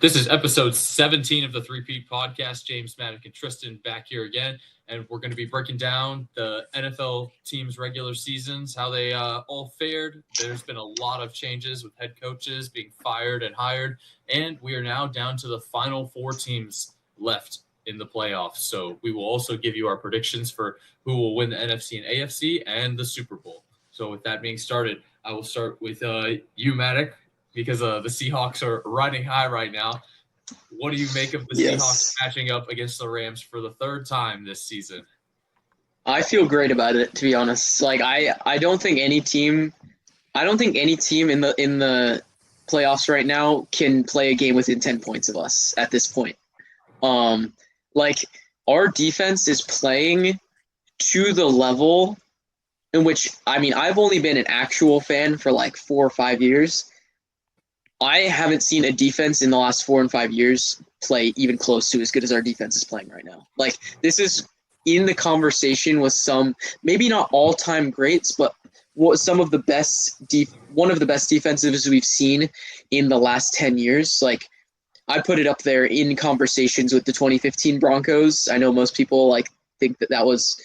This is episode 17 of the Peat podcast. James, Maddoc, and Tristan back here again, and we're going to be breaking down the NFL teams' regular seasons, how they all fared. There's been a lot of changes with head coaches being fired and hired, and we are now down to the final four teams left in the playoffs. So we will also give you our predictions for who will win the NFC and AFC and the Super Bowl. So with that being started, I will start with you, Maddoc, because the Seahawks are riding high right now. What do you make of the Seahawks matching up against the Rams for the third time this season? I feel great about it, to be honest. Like I don't think any team in the playoffs right now can play a game within 10 points of us at this point. Like our defense is playing to the level in which, I mean, I've only been an actual fan for like 4 or 5 years. I haven't seen a defense in the last 4 and 5 years play even close to as good as our defense is playing right now. Like, this is in the conversation with some, maybe not all-time greats, but some of the best, one of the best defensives we've seen in the last 10 years. Like, I put it up there in conversations with the 2015 Broncos. I know most people think that was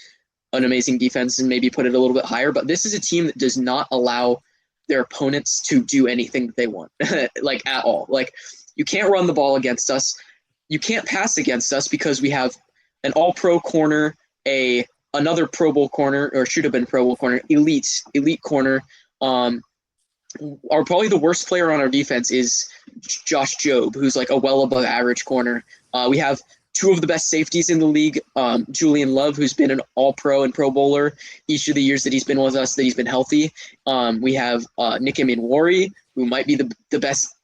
an amazing defense and maybe put it a little bit higher, but this is a team that does not allow their opponents to do anything that they want, like at all. Like, you can't run the ball against us. You can't pass against us because we have an all-pro corner, another Pro Bowl corner, or should have been Pro Bowl corner, elite corner. Probably the worst player on our defense is Josh Jobe, who's like a well above average corner. We have two of the best safeties in the league, Julian Love, who's been an all-pro and Pro Bowler each of the years that he's been with us, that he's been healthy. We have Nick Emenwari, who might be the best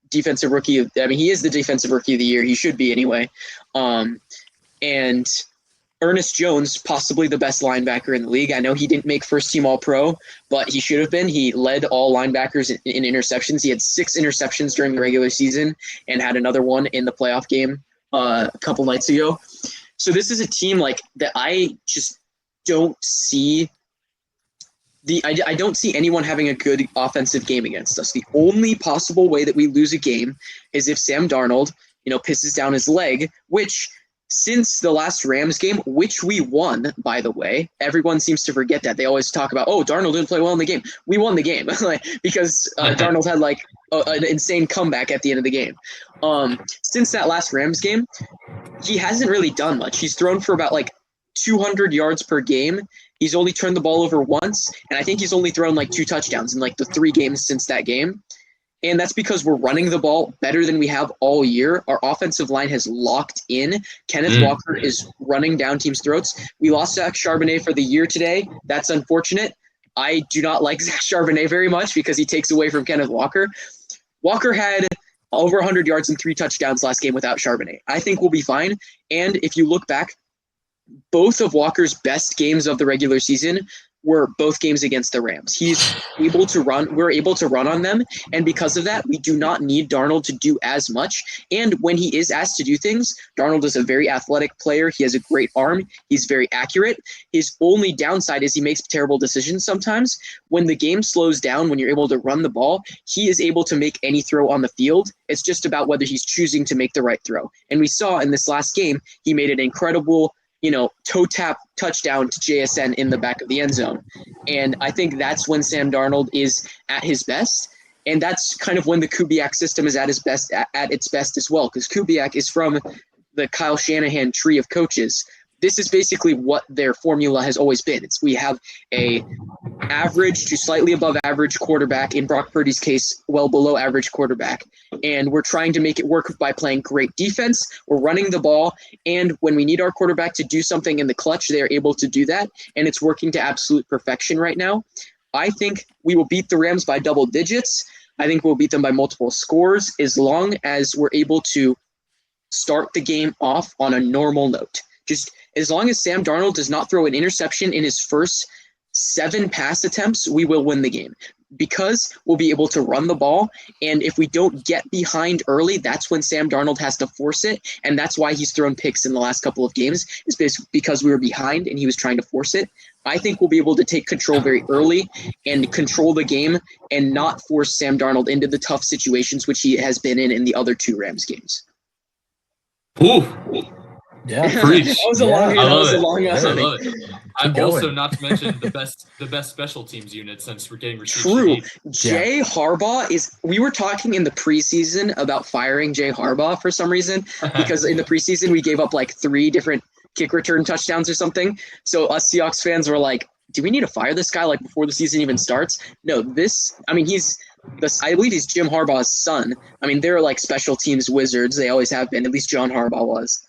defensive rookie. He is the defensive rookie of the year. He should be anyway. And Ernest Jones, possibly the best linebacker in the league. I know he didn't make first-team All-Pro, but he should have been. He led all linebackers in interceptions. He had 6 interceptions during the regular season and had another one in the playoff game a couple nights ago. So this is a team that I just don't see I don't see anyone having a good offensive game against us. The only possible way that we lose a game is if Sam Darnold, pisses down his leg, which since the last Rams game, which we won, by the way, everyone seems to forget that. They always talk about, Darnold didn't play well in the game. We won the game because Darnold had an insane comeback at the end of the game. Since that last Rams game, he hasn't really done much. He's thrown for about 200 yards per game. He's only turned the ball over once, and I think he's only thrown 2 touchdowns in the 3 games since that game. And that's because we're running the ball better than we have all year. Our offensive line has locked in. Kenneth Walker is running down teams' throats. We lost Zach Charbonnet for the year today. That's unfortunate. I do not like Zach Charbonnet very much because he takes away from Kenneth Walker. Walker had over 100 yards and 3 touchdowns last game without Charbonnet. I think we'll be fine. And if you look back, both of Walker's best games of the regular season were both games against the Rams. He's able to run. We're able to run on them. And because of that, we do not need Darnold to do as much. And when he is asked to do things, Darnold is a very athletic player. He has a great arm. He's very accurate. His only downside is he makes terrible decisions sometimes. When the game slows down, when you're able to run the ball, he is able to make any throw on the field. It's just about whether he's choosing to make the right throw. And we saw in this last game, he made an incredible toe tap touchdown to JSN in the back of the end zone. And I think that's when Sam Darnold is at his best. And that's kind of when the Kubiak system is at its best as well, because Kubiak is from the Kyle Shanahan tree of coaches. This is basically what their formula has always been. We have a average to slightly above average quarterback, in Brock Purdy's case, well below average quarterback. And we're trying to make it work by playing great defense. We're running the ball. And when we need our quarterback to do something in the clutch, they are able to do that. And it's working to absolute perfection right now. I think we will beat the Rams by double digits. I think we'll beat them by multiple scores as long as we're able to start the game off on a normal note. Just as long as Sam Darnold does not throw an interception in his first 7 pass attempts, we will win the game. because we'll be able to run the ball. And if we don't get behind early, that's when Sam Darnold has to force it. And that's why he's thrown picks in the last couple of games, is because we were behind and he was trying to force it. I think we'll be able to take control very early and control the game and not force Sam Darnold into the tough situations, which he has been in the other 2 Rams games. Ooh. Yeah, Preach. That was a long. I That love was it. a long. I love it. I'm going. also not to mention the best special teams unit since we're getting Rashid True. Shaheed. Jay Harbaugh is. We were talking in the preseason about firing Jay Harbaugh for some reason because in the preseason we gave up like 3 different kick return touchdowns or something. So us Seahawks fans were like, "Do we need to fire this guy like before the season even starts?" No, this. I mean, I believe he's Jim Harbaugh's son. I mean, they're like special teams wizards. They always have been. At least John Harbaugh was.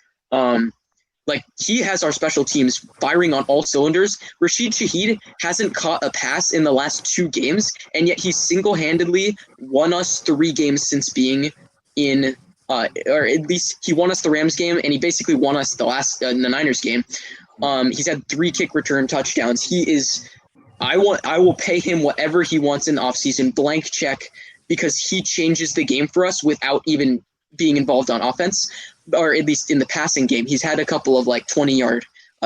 Like, he has our special teams firing on all cylinders. Rashid Shaheed hasn't caught a pass in the last 2 games, and yet he single-handedly won us 3 games since being in or at least he won us the Rams game, and he basically won us the the Niners game. He's had 3 kick return touchdowns. He is I will pay him whatever he wants in the offseason, blank check, because he changes the game for us without even being involved on offense, or at least in the passing game. He's had a couple of like 20-yard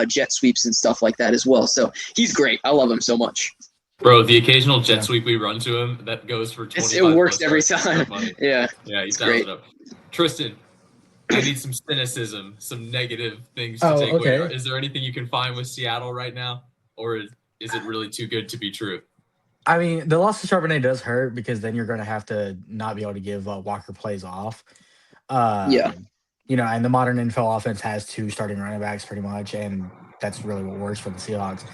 jet sweeps and stuff like that as well. So he's great. I love him so much. Bro, the occasional jet sweep we run to him that goes for 25. It works every time. So Yeah. Yeah, he's great. it up. Tristan, I need some cynicism, some negative things to take okay. away. Is there anything you can find with Seattle right now, or is it really too good to be true? I mean, the loss to Charbonnet does hurt because then you're going to have to not be able to give Walker plays off. Yeah. And the modern NFL offense has 2 starting running backs pretty much, and that's really what works for the Seahawks.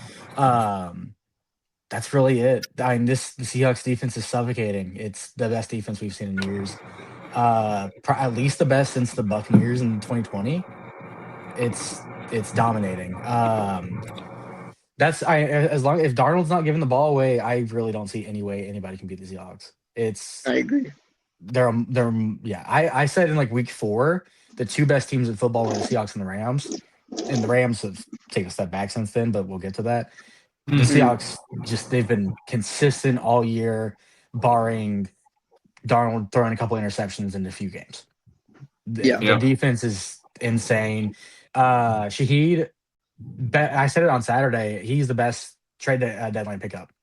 That's really it. I mean, the Seahawks defense is suffocating. It's the best defense we've seen in years. At least the best since the Buccaneers in 2020. It's dominating. If Darnold's not giving the ball away, I really don't see any way anybody can beat the Seahawks. I agree. I said in like week 4, the 2 best teams in football were the Seahawks and the Rams. And the Rams have taken a step back since then, but we'll get to that. The Seahawks they've been consistent all year, barring Darnold throwing a couple interceptions in a few games. The defense is insane. Shaheed, I said it on Saturday, he's the best trade deadline pickup.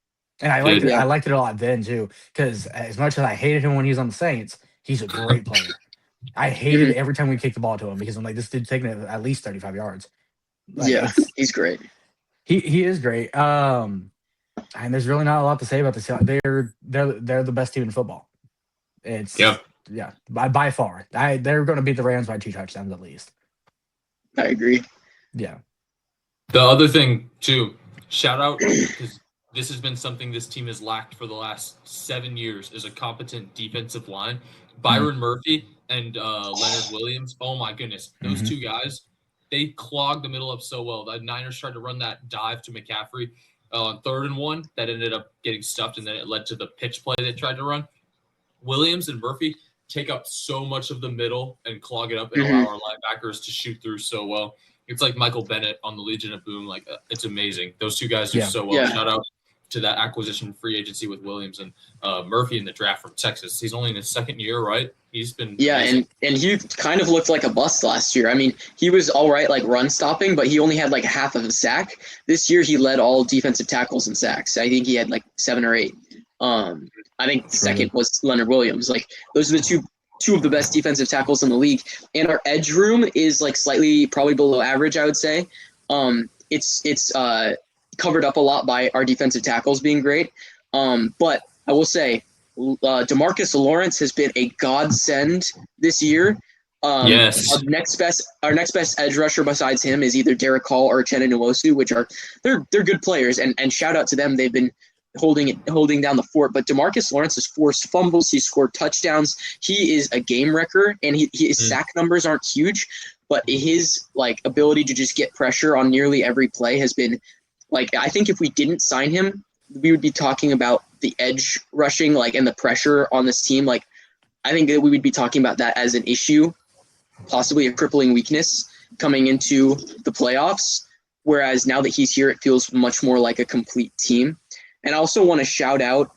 And I liked it a lot then too, because as much as I hated him when he was on the Saints, he's a great player. I hated it every time we kicked the ball to him because I'm like, this dude's taking it at least 35 yards. He's great. He is great. And there's really not a lot to say about the Seahawks. They're the best team in football. By far. They're going to beat the Rams by 2 touchdowns at least. I agree. Yeah. The other thing too, shout out, because this has been something this team has lacked for the last 7 years, is a competent defensive line. Byron Murphy and Leonard Williams. Oh my goodness, those 2 guys, they clogged the middle up so well. The Niners tried to run that dive to McCaffrey on 3rd and 1 that ended up getting stuffed, and then it led to the pitch play they tried to run. Williams and Murphy take up so much of the middle and clog it up and allow our linebackers to shoot through so well. It's like Michael Bennett on the Legion of Boom. Like, it's amazing. Those 2 guys do so well. Yeah. Shout out to that acquisition free agency with Williams and Murphy in the draft from Texas. He's only in his 2nd year, right? He's been amazing. and he kind of looked like a bust last year. I mean, he was all right, like run stopping, but he only had like half of a sack. This year, he led all defensive tackles in sacks. I think he had like 7 or 8. I think the second was Leonard Williams. Like, those are the two of the best defensive tackles in the league. And our edge room is like slightly probably below average, I would say. It's covered up a lot by our defensive tackles being great. But I will say DeMarcus Lawrence has been a godsend this year. Yes. Our next best edge rusher besides him is either Derek Hall or Uchenna Nwosu, which they're good players, and shout out to them. They've been holding down the fort. But DeMarcus Lawrence has forced fumbles. He's scored touchdowns. He is a game wrecker, and his sack numbers aren't huge, but his like ability to just get pressure on nearly every play has been like, I think if we didn't sign him, we would be talking about the edge rushing, like, and the pressure on this team. Like, I think that we would be talking about that as an issue, possibly a crippling weakness coming into the playoffs. Whereas now that he's here, it feels much more like a complete team. And I also want to shout out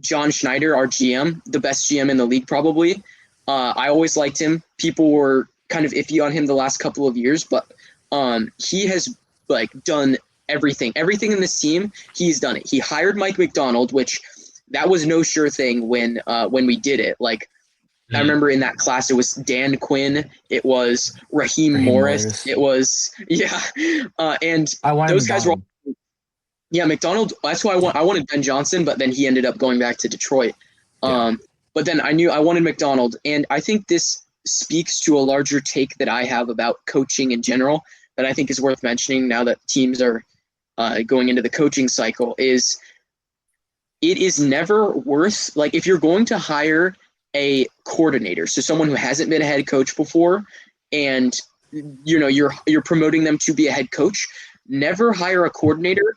John Schneider, our GM, the best GM in the league probably. I always liked him. People were kind of iffy on him the last couple of years, but he has like done everything in this team. He's done it. He hired Mike Macdonald, which that was no sure thing when we did it. Like I remember in that class, it was Dan Quinn, it was Raheem Morris, it was and those guys were all, Macdonald. That's why I wanted Ben Johnson, but then he ended up going back to Detroit. But then I knew I wanted Macdonald, and I think this speaks to a larger take that I have about coaching in general that I think is worth mentioning now that teams are going into the coaching cycle. Is it is never worth, like, if you're going to hire a coordinator, so someone who hasn't been a head coach before, and you're promoting them to be a head coach, never hire a coordinator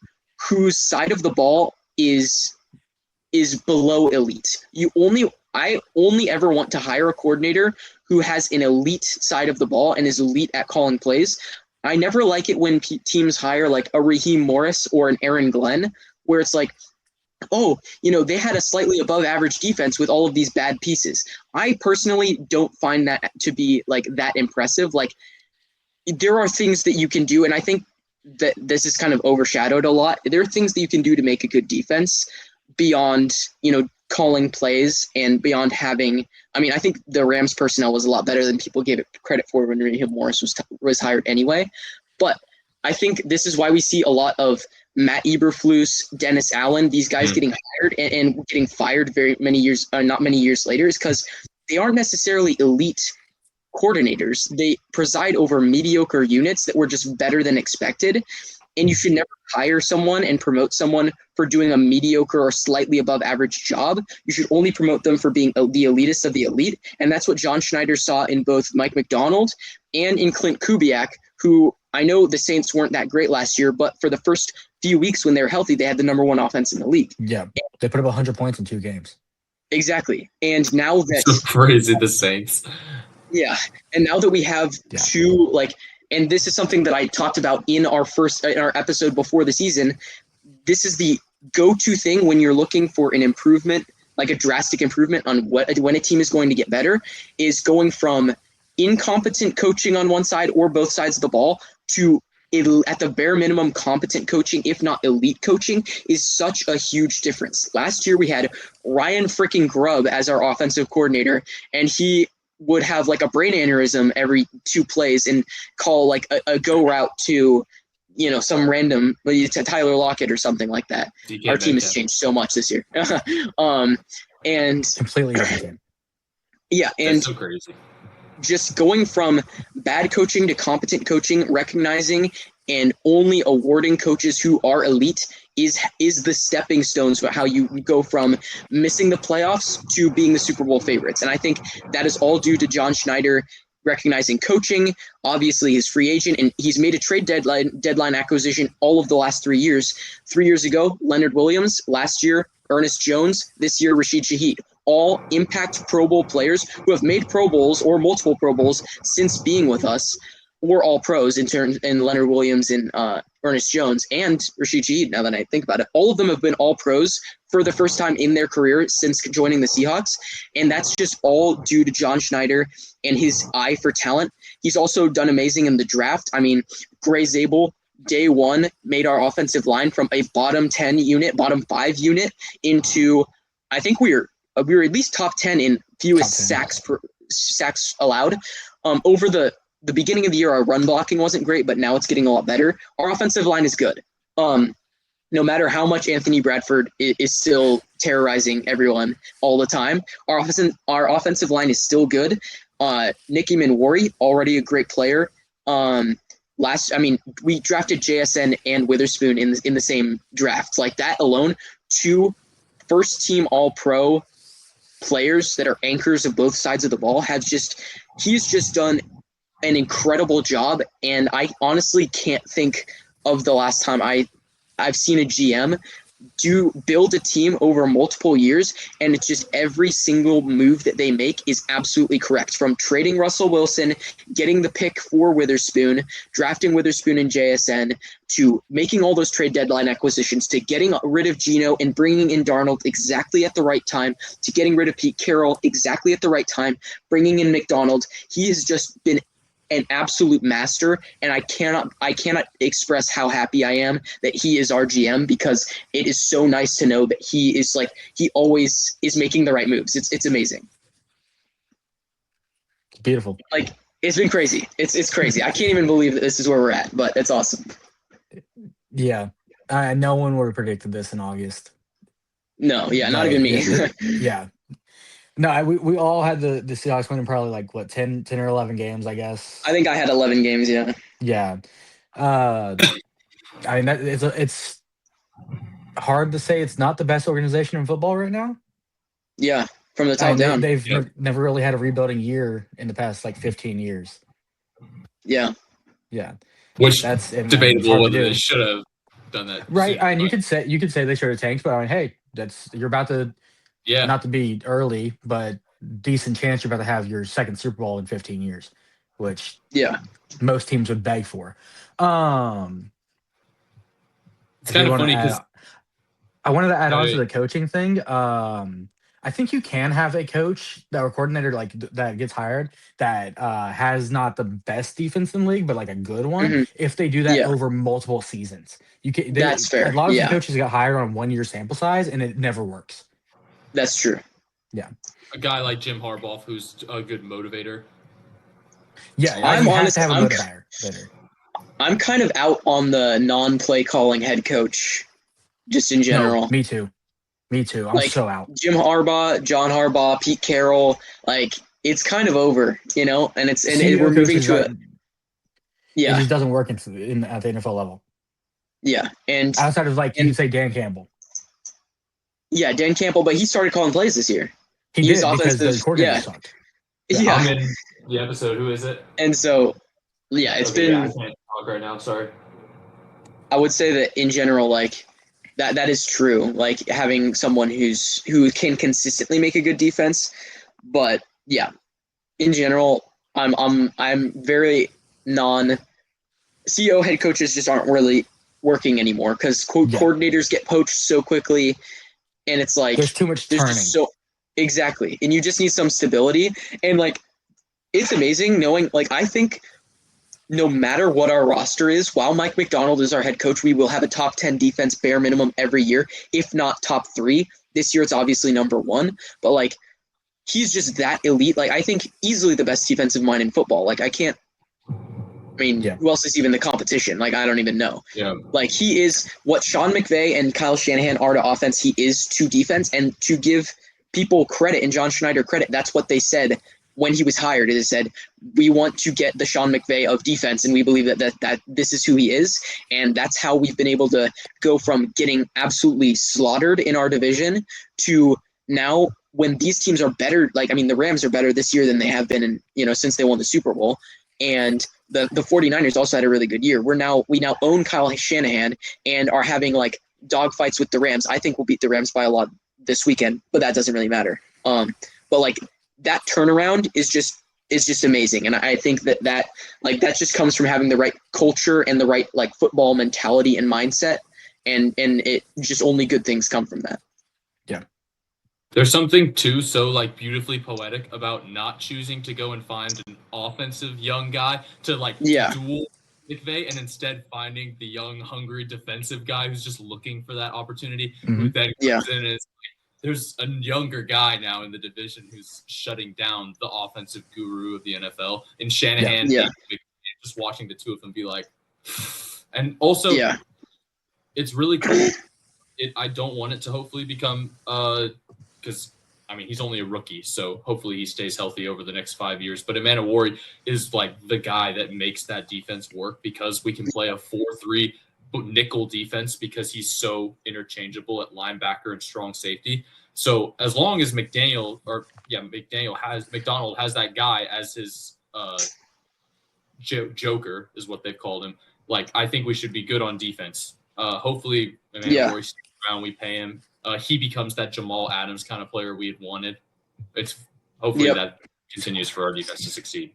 whose side of the ball is below elite. I only ever want to hire a coordinator who has an elite side of the ball and is elite at calling plays. I never like it when teams hire like a Raheem Morris or an Aaron Glenn, where it's like, they had a slightly above average defense with all of these bad pieces. I personally don't find that to be like that impressive. Like, there are things that you can do, and I think that this is kind of overshadowed a lot. There are things that you can do to make a good defense beyond, calling plays and beyond having, I think the Rams personnel was a lot better than people gave it credit for when Raheem Morris was hired anyway. But I think this is why we see a lot of Matt Eberflus, Dennis Allen, these guys getting hired and getting fired not many years later, is because they aren't necessarily elite coordinators. They preside over mediocre units that were just better than expected. And you should never hire someone and promote someone for doing a mediocre or slightly above average job. You should only promote them for being the elitist of the elite. And that's what John Schneider saw in both Mike Macdonald and in Clint Kubiak, who I know the Saints weren't that great last year, but for the first few weeks when they were healthy, they had the number one offense in the league. Yeah, they put up 100 points in 2 games. Exactly. And now that... So crazy, the Saints. Yeah. And now that we have two, and this is something that I talked about in our episode before the season, this is the go-to thing when you're looking for an improvement, like a drastic improvement on when a team is going to get better, is going from incompetent coaching on one side or both sides of the ball to, at the bare minimum, competent coaching, if not elite coaching, is such a huge difference. Last year we had Ryan freaking Grubb as our offensive coordinator, and he would have like a brain aneurysm every 2 plays and call like a go route to, some random, to Tyler Lockett or something like that. Our team has changed so much this year. And completely different team. Yeah. And that's so crazy. Just going from bad coaching to competent coaching, recognizing and only awarding coaches who are elite is the stepping stones for how you go from missing the playoffs to being the Super Bowl favorites. And I think that is all due to John Schneider recognizing coaching, obviously his free agent, and he's made a trade deadline acquisition all of the last 3 years. 3 years ago, Leonard Williams. Last year, Ernest Jones. This year, Rashid Shaheed. All impact Pro Bowl players who have made Pro Bowls or multiple Pro Bowls since being with us. We're all pros in Leonard Williams and Ernest Jones and Rashid Shaheed, now that I think about it. All of them have been all pros for the first time in their career since joining the Seahawks, and that's just all due to John Schneider and his eye for talent. He's also done amazing in the draft. Gray Zabel, day one, made our offensive line from a bottom 10 unit, bottom 5 unit into, I think we were at least top 10 in fewest sacks allowed. Over the beginning of the year, our run blocking wasn't great, but now it's getting a lot better. Our offensive line is good. No matter how much Anthony Bradford is still terrorizing everyone all the time, our offensive line is still good. Nicky Manwari, already a great player. We drafted JSN and Witherspoon in the same draft. Like that alone, 2 first-team All-Pro players that are anchors of both sides of the ball he's just done an incredible job. And I honestly can't think of the last time I've seen a GM build a team over multiple years, and it's just every single move that they make is absolutely correct. From trading Russell Wilson, getting the pick for Witherspoon, drafting Witherspoon in JSN, to making all those trade deadline acquisitions, to getting rid of Geno and bringing in Darnold exactly at the right time, to getting rid of Pete Carroll exactly at the right time, bringing in McDonald. He has just been an absolute master, and I cannot express how happy I am that he is our GM, because it is so nice to know that he always is making the right moves. It's amazing. It's beautiful. Like, it's been crazy. It's crazy. I can't even believe that this is where we're at, but it's awesome. Yeah. No one would have predicted this in August. No, yeah, not even me. Yeah. No, we all had the Seahawks winning probably like what 10 or 11 games, I guess. I think I had 11 games. Yeah. Yeah. I mean, it's hard to say it's not the best organization in football right now. Yeah, from the top down. They've never really had a rebuilding year in the past like 15 years. Yeah. Yeah. Which that's debatable whether they should have done that. Right. And you could say they should have tanked, but I mean, hey, you're about to not to be early, but decent chance you're about to have your second Super Bowl in 15 years, which most teams would beg for. It's kind of funny because I wanted to add on to the coaching thing. I think you can have a coach or coordinator like that gets hired that has not the best defense in the league, but like a good one. If they do that over multiple seasons, that's fair. A lot of the coaches got hired on 1 year sample size, and it never works. That's true. Yeah. A guy like Jim Harbaugh, who's a good motivator. Yeah, I'm kind of out on the non-play calling head coach, just in general. No, me too. I'm so out. Jim Harbaugh, John Harbaugh, Pete Carroll, like it's kind of over, and we're moving to it. Yeah, it just doesn't work at the NFL level. Yeah, and outside of you can say Dan Campbell. Yeah, Dan Campbell, but he started calling plays this year. He did because the coordinator sucked. Yeah. I'm in the episode. Who is it? And so, it's been. I can't talk right now. Sorry. I would say that in general, that is true. Like having someone who can consistently make a good defense, but in general, I'm very CEO head coaches just aren't really working anymore because coordinators get poached so quickly. And it's like there's too much turning. Exactly. And you just need some stability. And it's amazing knowing, I think no matter what our roster is, while Mike McDonald is our head coach, we will have a top 10 defense bare minimum every year, if not top 3. This year it's obviously number 1, but he's just that elite. I think easily the best defensive mind in football. Who else is even the competition? I don't even know. Yeah. He is what Sean McVay and Kyle Shanahan are to offense. He is to defense. And to give people credit and John Schneider credit, that's what they said when he was hired. They said, we want to get the Sean McVay of defense, and we believe that this is who he is. And that's how we've been able to go from getting absolutely slaughtered in our division to now when these teams are better. The Rams are better this year than they have been since they won the Super Bowl. And the 49ers also had a really good year. We now own Kyle Shanahan and are having dogfights with the Rams. I think we'll beat the Rams by a lot this weekend, but that doesn't really matter. But that turnaround is just amazing. And I think that just comes from having the right culture and the right football mentality and mindset. And it just only good things come from that. Yeah. There's something too so beautifully poetic about not choosing to go and find an offensive young guy to duel McVay, and instead finding the young, hungry defensive guy who's just looking for that opportunity. Who then comes in and is there's a younger guy now in the division who's shutting down the offensive guru of the NFL, and Shanahan. Just watching the two of them be and also it's really cool. I don't want it to hopefully become because he's only a rookie, so hopefully he stays healthy over the next 5 years. But Amanda Ward is the guy that makes that defense work, because we can play a 4-3 nickel defense because he's so interchangeable at linebacker and strong safety. So as long as McDonald has that guy as his Joker is what they've called him. I think we should be good on defense. Hopefully Amanda Ward stays round, we pay him. He becomes that Jamal Adams kind of player we had wanted. It's hopefully that continues for our defense to succeed.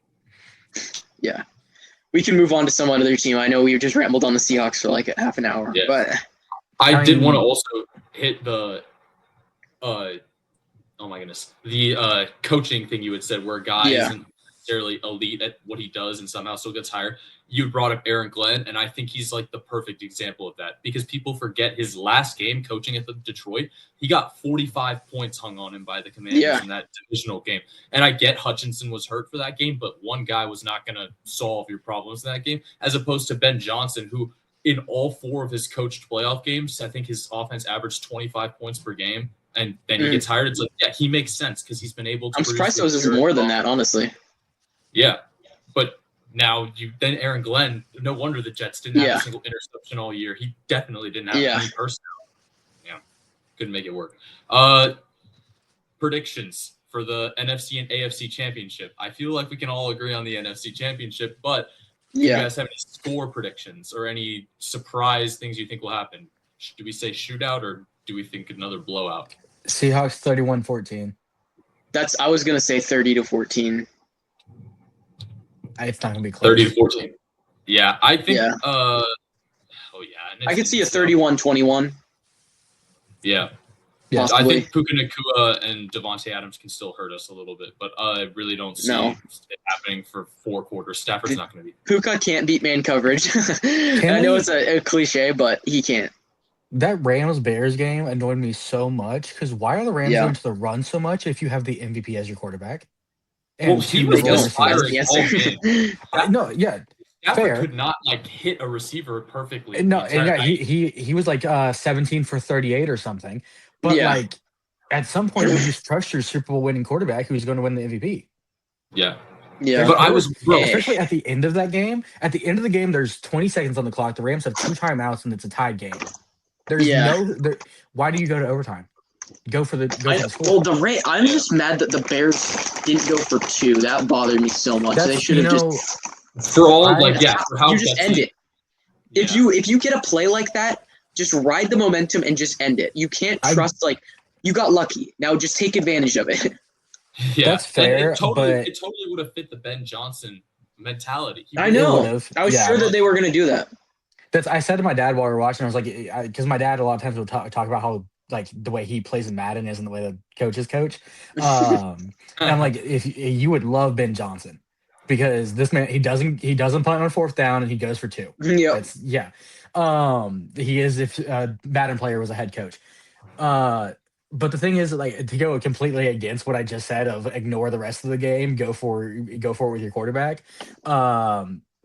Yeah. We can move on to some other team. I know we just rambled on the Seahawks for like a half an hour, but I did want to also hit the oh my goodness, the coaching thing you had said where a guy isn't necessarily elite at what he does and somehow still gets hired. You brought up Aaron Glenn, and I think he's like the perfect example of that because people forget his last game coaching at the Detroit. He got 45 points hung on him by the Commanders in that divisional game. And I get Hutchinson was hurt for that game, but one guy was not going to solve your problems in that game, as opposed to Ben Johnson, who in all 4 of his coached playoff games, I think his offense averaged 25 points per game. And then he gets hired. It's like, he makes sense because he's been able to. I'm surprised it was more than that, honestly. Yeah, but now then Aaron Glenn. No wonder the Jets didn't have a single interception all year. He definitely didn't have any personnel. Yeah, couldn't make it work. Predictions for the NFC and AFC championship. I feel like we can all agree on the NFC championship, but do you guys have any score predictions or any surprise things you think will happen? Do we say shootout or do we think another blowout? Seahawks 31-14. I was gonna say 30-14. It's not gonna be close. 30-14. Yeah, I think. I could see a 31-21. Yeah. I think Puka Nacua and Devontae Adams can still hurt us a little bit, but I really don't see it happening for 4 quarters. Stafford's not going to be. Puka can't beat man coverage. I know it's a cliche, but he can't. That Rams-Bears game annoyed me so much because why are the Rams going to the run so much if you have the MVP as your quarterback? And he was misfiring all game. Stafford could not hit a receiver perfectly. No, and he was 17 for 38 or something. But at some point, you just trust your Super Bowl winning quarterback who's going to win the MVP. Yeah. Yeah. But especially at the end of that game. At the end of the game, there's 20 seconds on the clock. The Rams have 2 timeouts, and it's a tied game. There's why do you go to overtime? Go for the score. Well, I'm just mad that the Bears didn't go for 2. That bothered me so much. They should have just for how you just end it. Yeah. If you get a play like that, just ride the momentum and just end it. You can't trust you got lucky. Now just take advantage of it. Yeah, that's fair. It totally would have fit the Ben Johnson mentality. I know. I was sure that they were going to do that. I said to my dad while we were watching, I was like, because my dad a lot of times will talk about how the way he plays in Madden isn't the way the coaches coach. And I'm like, if you would love Ben Johnson because this man he doesn't punt on 4th down and he goes for 2. Yeah. He is if a Madden player was a head coach. But the thing is, to go completely against what I just said of ignore the rest of the game, go for it with your quarterback.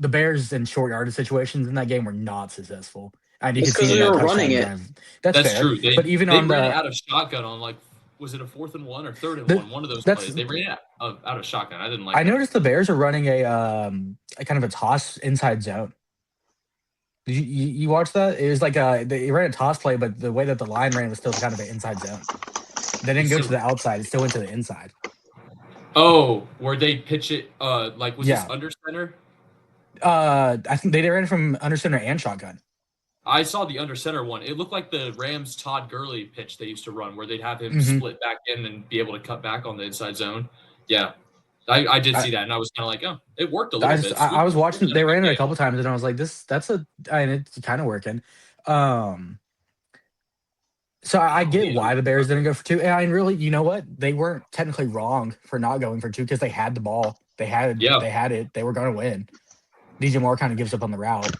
The Bears in short yardage situations in that game were not successful. And you can see they were running it. That's fair. True. But even they ran out of shotgun on was it a 4th and 1 or 3rd and 1? One of those plays. They ran out of shotgun. I didn't like. I noticed the Bears are running a kind of a toss inside zone. Did you watch that? It was they ran a toss play, but the way that the line ran was still kind of an inside zone. They didn't go to the outside; it still went to the inside. Oh, where they pitch it? Was this under center? I think they ran from under center and shotgun. I saw the under center one. It looked like the Rams Todd Gurley pitch they used to run, where they'd have him split back in and be able to cut back on the inside zone. Yeah, I did see that, and I was kind of like, oh, it worked a little bit. I was watching. They ran it a couple times, and I was like, it's kind of working. So I get why the Bears didn't go for 2. And really, you know what? They weren't technically wrong for not going for 2 because they had the ball. They had it. They were going to win. DJ Moore kind of gives up on the route.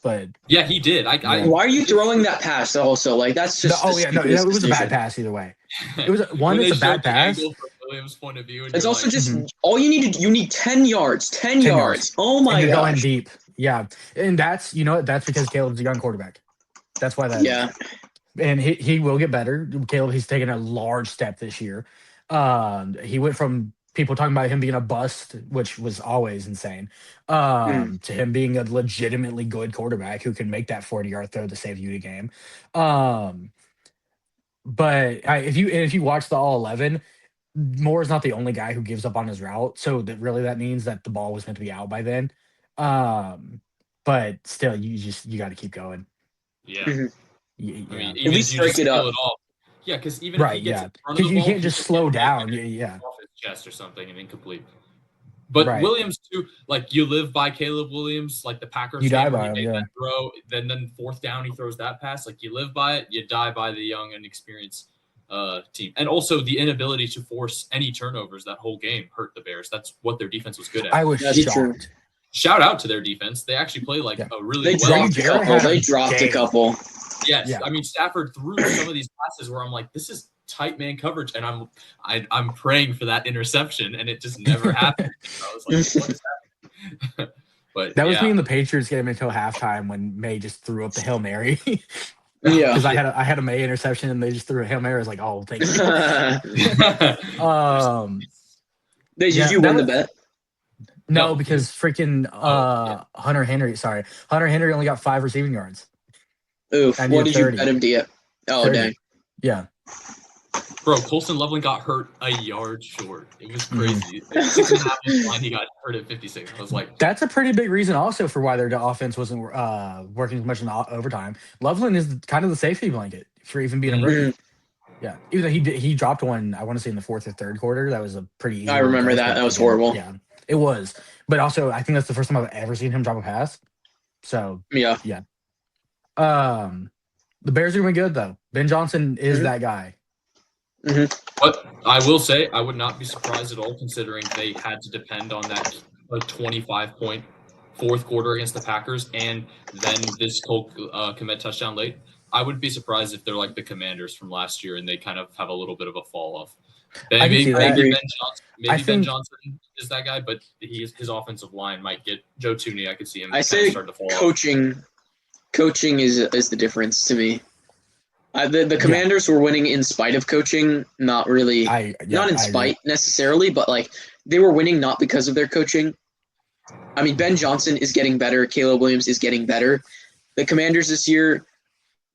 But yeah, he did. Why are you throwing that pass also? That's just. It was a bad pass either way. It was it's a bad pass. From Williams' point of view, it's also just all you need. You need 10 yards. 10 yards. Oh my god! Going deep. Yeah, and that's because Caleb's a young quarterback. That's why that. Yeah. And he will get better. Caleb, he's taken a large step this year. He went from people talking about him being a bust, which was always insane, to him being a legitimately good quarterback who can make that 40-yard throw to save you the game. But if you watch the all 11, Moore is not the only guy who gives up on his route. So that means that the ball was meant to be out by then. But still, you got to keep going. Yeah. I mean, At even least if you break just it up. peel it off. Yeah, because even if Right, he gets yeah. in front of Because the you ball, can't he just can slow get down. it Yeah. off his chest or something and incomplete. But Right. Williams too, like you live by Caleb Williams, like the Packers You die game where by he him, made yeah. that throw, then fourth down he throws that pass. Like you live by it, you die by the young and experienced team, and also the inability to force any turnovers that whole game hurt the Bears. That's what their defense was good at. I was That's true. shocked. Shout out to their defense; they actually play like Yeah. a really They well. dropped a Jarrett couple. had a They dropped a day. couple. Yes, Yeah. I mean Stafford threw some of these passes where I'm like, this is tight man coverage, and I'm praying for that interception, and it just never happened. I was like, what is happening? But That was yeah. me in the Patriots game until halftime when May just threw up the Hail Mary. Yeah. Because I had a May interception and they just threw a Hail Mary. I was like, oh, thank you. Did Yeah, you that win the was- bet? No, No, because freaking yeah. Hunter Henry only got 5 receiving yards. Oof. I What needed did you 30. bet him to get? Oh, 30. dang. Yeah. Bro, Colson Loveland got hurt a yard short. It was crazy. 6.5 inch line, he got hurt at 56. I was like, That's a pretty big reason also for why their offense wasn't working as much in overtime. Loveland is kind of the safety blanket for even being a rookie. Yeah, even though he dropped one, I want to say in the 4th or 3rd quarter. That was a pretty easy. I remember catch, that. but That was again, horrible. Yeah, it was. But also, I think that's the first time I've ever seen him drop a pass. So Yeah. The Bears are doing good though. Ben Johnson is that guy. but I will say, I would not be surprised at all considering they had to depend on that 25-point fourth quarter against the Packers and then this Cole Kmet touchdown late. I wouldn't be surprised if they're like the Commanders from last year and they kind of have a little bit of a fall off. I can see that. Ben Johnson is that guy, but his offensive line might get Joe Tooney. I could see him I say start to fall off. coaching is the difference to me. The Commanders were winning in spite of coaching, not really. Not in spite necessarily, but like they were winning not because of their coaching. I mean, Ben Johnson is getting better. Caleb Williams is getting better. The Commanders this year,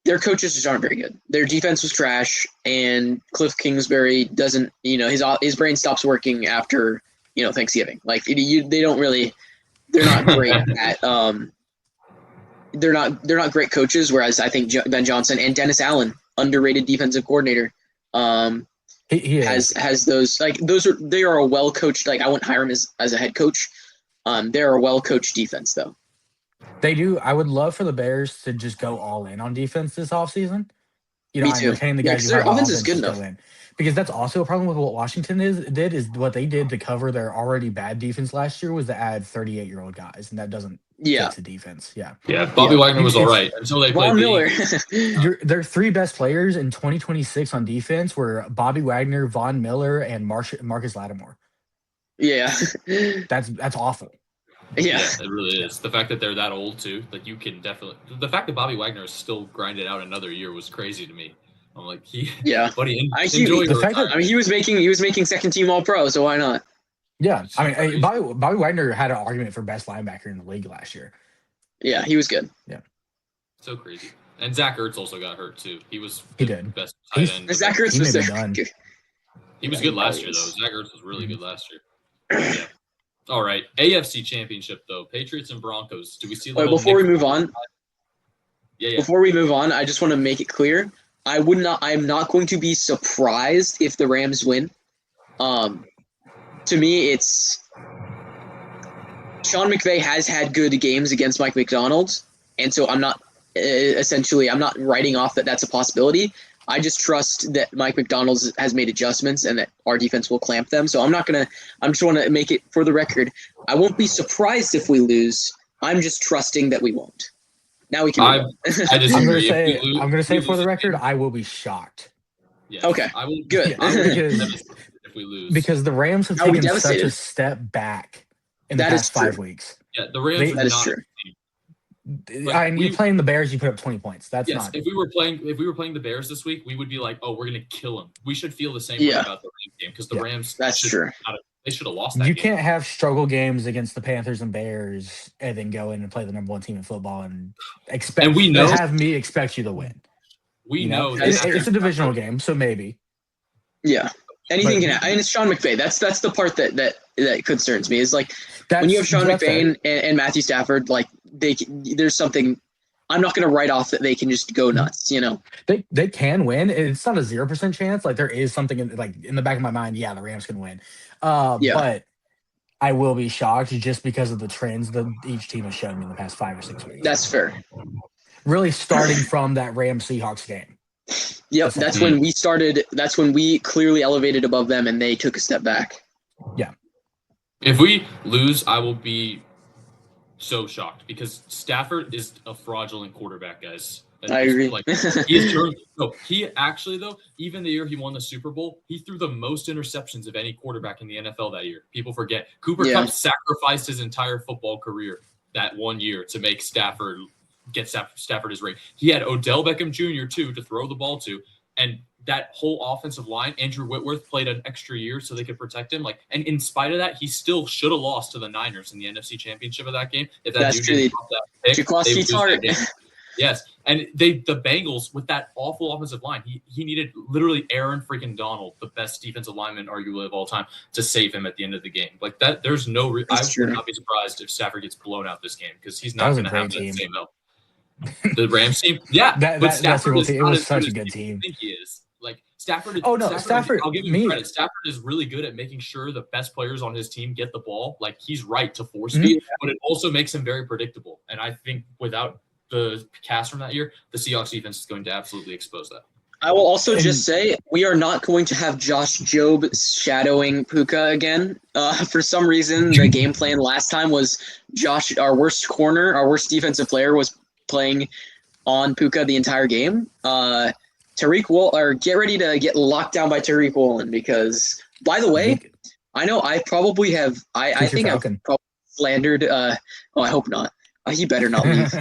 their coaches just aren't very good. Their defense was trash, and Cliff Kingsbury doesn't. His brain stops working after Thanksgiving. Like they don't really. They're not great at. They're not great coaches. Whereas I think Ben Johnson and Dennis Allen, underrated defensive coordinator, he has those they are a well coached. Like I wouldn't hire him as a head coach. They're a well coached defense though. They do. I would love for the Bears to just go all in on defense this offseason. Me too. Retaining the guys their offense is good enough. Because that's also a problem with what Washington did is what they did to cover their already bad defense last year was to add 38-year-old guys, and that doesn't fix the defense. Yeah. Bobby Wagner was all right until they played Miller. Their 3 best players in 2026 on defense were Bobby Wagner, Von Miller, and Marcus Lattimore. Yeah. That's awful. Yeah, it really is. The fact that they're that old too, like you can definitely. The fact that Bobby Wagner is still grinded out another year was crazy to me. I'm like, buddy, enjoy the fact that he was making second team All Pro, so why not? Yeah, I mean, Bobby Wagner had an argument for best linebacker in the league last year. Yeah, he was good. Yeah, so crazy. And Zach Ertz also got hurt too. He did best tight end. Zach Ertz was there. He was good last year though. Zach Ertz was really good last year. Yeah. All right, AFC Championship though, Patriots and Broncos. Do we see? Before we move on, yeah. Before we move on, I just want to make it clear: I am not going to be surprised if the Rams win. To me, it's Sean McVay has had good games against Mike McDonald, and so I'm not writing off that that's a possibility. I just trust that Mike McDonald has made adjustments and that our defense will clamp them. So I just want to make it for the record. I won't be surprised if we lose. I'm just trusting that we won't. Now we can. I disagree. I'm going to say for the record, I will be shocked. Yeah. Okay. I will. Good. If we lose, because the Rams have taken such a step back in the past 5 weeks. Yeah, the Rams. That is true. You're playing the Bears. You put up 20 points. That's not. If we were playing the Bears this week, we would be like, "Oh, we're gonna kill them." We should feel the same way about the Rams game because the Rams. That's true. They should have lost that You game. can't have struggle games against the Panthers and Bears and then go in and play the number 1 team in football and expect. And we know have me expect you to win. We know it's a divisional game, so maybe. Yeah. Anything can happen. I mean, it's Sean McVay. That's the part that concerns me. Is like when you have Sean McVay and Matthew Stafford, like there's something I'm not going to write off that they can just go nuts, you know? They can win. It's not a 0% chance. Like there is something in the back of my mind. Yeah, the Rams can win. Yeah. But I will be shocked just because of the trends that each team has shown me in the past 5 or 6 weeks. That's fair. Really starting from that Rams Seahawks game. Yep, that's when we started. That's when we clearly elevated above them, and they took a step back. Yeah. If we lose, I will be so shocked because Stafford is a fraudulent quarterback, guys. I agree. Like he actually though, even the year he won the Super Bowl, he threw the most interceptions of any quarterback in the NFL that year. People forget Cooper Kupp sacrificed his entire football career that one year to make Stafford his ring. He had Odell Beckham Jr. too to throw the ball to, and that whole offensive line, Andrew Whitworth played an extra year so they could protect him. And in spite of that, he still should have lost to the Niners in the NFC Championship of that game. If that dude didn't drop that pick, they would lose that game. Yes, and the Bengals with that awful offensive line, he needed literally Aaron freaking Donald, the best defensive lineman arguably of all time, to save him at the end of the game. Like that, there's no. I would not be surprised if Stafford gets blown out this game because he's not going to have that same help. The Rams team, yeah, but Stafford is not as such a good team. I think he is. Like Stafford. Stafford. I'll give him credit. Stafford is really good at making sure the best players on his team get the ball. Like he's right to force feed, but it also makes him very predictable. And I think without the cast from that year, the Seahawks defense is going to absolutely expose that. I will also just say we are not going to have Josh Jobe shadowing Puka again. For some reason, the game plan last time was Josh, our worst corner, our worst defensive player, was playing on Puka the entire game. Get ready to get locked down by Tariq Woolen because, by the way, I know I probably have. I think I've probably slandered. I hope not. He better not leave.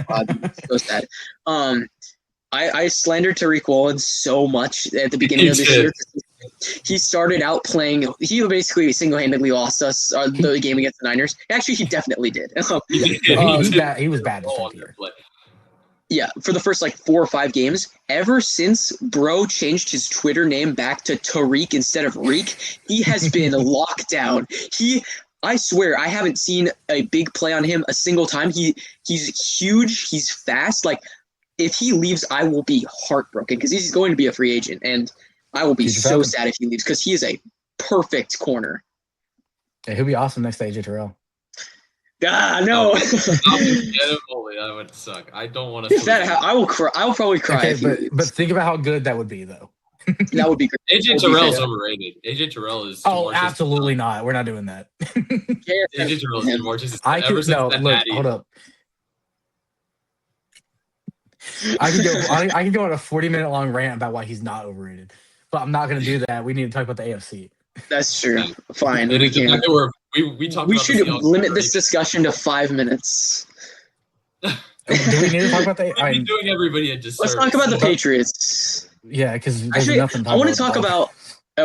So sad. I slandered Tariq Woolen so much at the beginning of this year. He started out playing. He basically single-handedly lost us the game against the Niners. Actually, he definitely did. He was bad this year. Yeah, for the first 4 or 5 games. Ever since Bro changed his Twitter name back to Tariq instead of Reek, he has been locked down. I swear, I haven't seen a big play on him a single time. He's huge. He's fast. If he leaves, I will be heartbroken because he's going to be a free agent, and I will be so sad if he leaves because he is a perfect corner. Yeah, he'll be awesome next to AJ Terrell. No. That would suck. I don't want to. I will cry. I will probably cry. Okay, but think about how good that would be, though. That would be great. AJ Terrell is overrated. AJ Terrell is. Absolutely not. We're not doing that. AJ Terrell is March's. Hold up. I can go on a 40-minute long rant about why he's not overrated, but I'm not going to do that. We need to talk about the AFC. That's true. Fine. We should limit this discussion to 5 minutes. Do we need to talk about the? I'm doing everybody a disservice. Let's talk about the Patriots. Yeah, because actually, I want to talk about.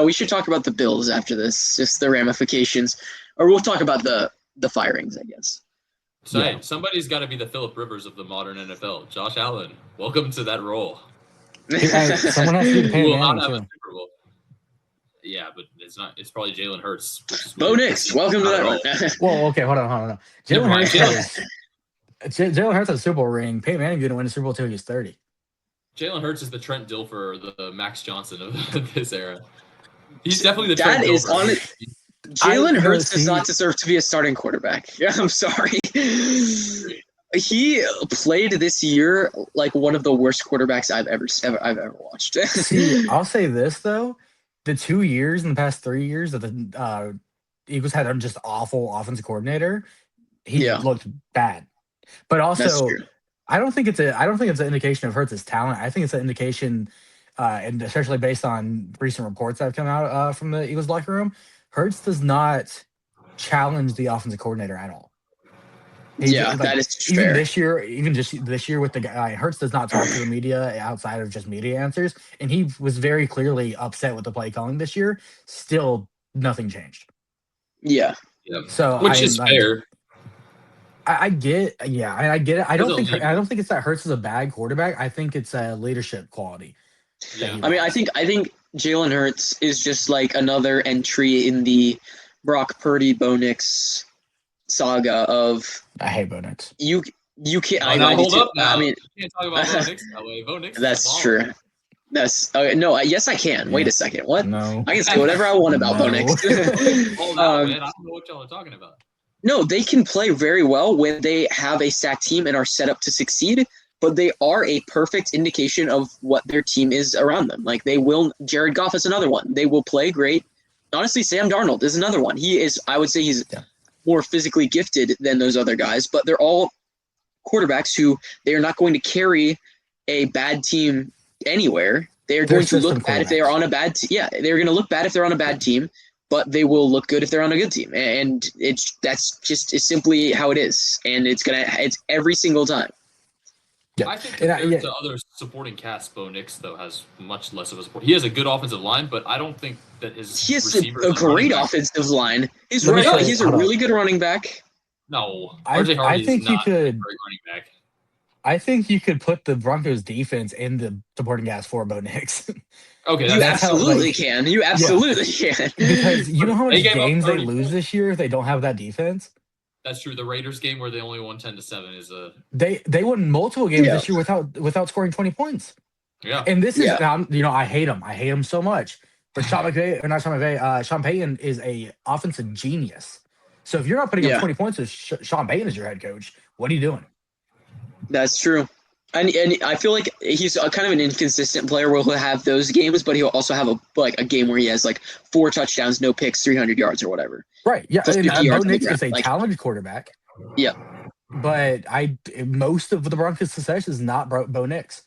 We should talk about the Bills after this, just the ramifications, or we'll talk about the firings, I guess. So somebody's got to be the Phillip Rivers of the modern NFL. Josh Allen, welcome to that role. Someone has to be the Peyton Manning too. Super Bowl. Yeah, but it's not. It's probably Jalen Hurts. Bo Nix, welcome to that role. Well, okay, hold on. Jalen Hurts has a Super Bowl ring. Peyton Manning didn't win a Super Bowl until he was 30. Jalen Hurts is the Trent Dilfer, the Max Johnson of this era. He's definitely the Trent Dilfer. Jalen Hurts does not deserve to be a starting quarterback. Yeah, I'm sorry. He played this year like one of the worst quarterbacks I've ever watched. See, I'll say this though: the 2 years in the past 3 years that the Eagles had a just awful offensive coordinator, he looked bad. But also, I don't think it's an indication of Hurts' talent. I think it's an indication, and especially based on recent reports that have come out from the Eagles locker room, Hurts does not challenge the offensive coordinator at all. That is fair. Even just this year with the guy, Hurts does not talk to the media outside of just media answers, and he was very clearly upset with the play calling this year. Still, nothing changed. Yeah. So which is fair. I get it. I don't think it's that Hurts is a bad quarterback. I think it's a leadership quality. Yeah. I think Jalen Hurts is just like another entry in the Brock Purdy Bo Nix saga of. I hate Bo Nix. You can't. Oh, now hold up now. I mean, you can't talk about Bo Nix that way. Bo Nix. that's true. That's no. Yes, I can. Wait a second. What? No. I can say whatever I want about Bo Nix. Hold out, man. I don't know what y'all are talking about. No, they can play very well when they have a stacked team and are set up to succeed. But they are a perfect indication of what their team is around them. Like they will. Jared Goff is another one. They will play great. Honestly, Sam Darnold is another one. He is. I would say he's more physically gifted than those other guys. But they're all quarterbacks who they are not going to carry a bad team anywhere. They are going to look bad if they are on a bad team. Yeah, they're going to look bad if they're on a bad team, but they will look good if they're on a good team. And that's just simply how it is. And it's every single time. Yeah. I think compared to other supporting casts, Bo Nix though has much less of a support. He has a good offensive line, but I don't think that he has a great offensive line. He's a really good running back. No, I think you could. Running back. I think you could put the Broncos defense in the supporting cast for Bo Nix. Okay, you absolutely can. You absolutely can. Because you know how much games they lose this year if they don't have that defense. That's true. The Raiders game where they only won 10-7 is a. They won multiple games this year without scoring 20 points. Yeah, and this is I hate him. I hate him so much. But Sean Payton is a offensive genius. So if you're not putting up 20 points with Sean Payton as your head coach, what are you doing? That's true. And I feel like he's kind of an inconsistent player where he'll have those games, but he'll also have a game where he has 4 touchdowns, no picks, 300 yards or whatever. Right. Yeah. Bo Nix is a talented quarterback. Yeah. But most of the Broncos' success is not Bo Nix.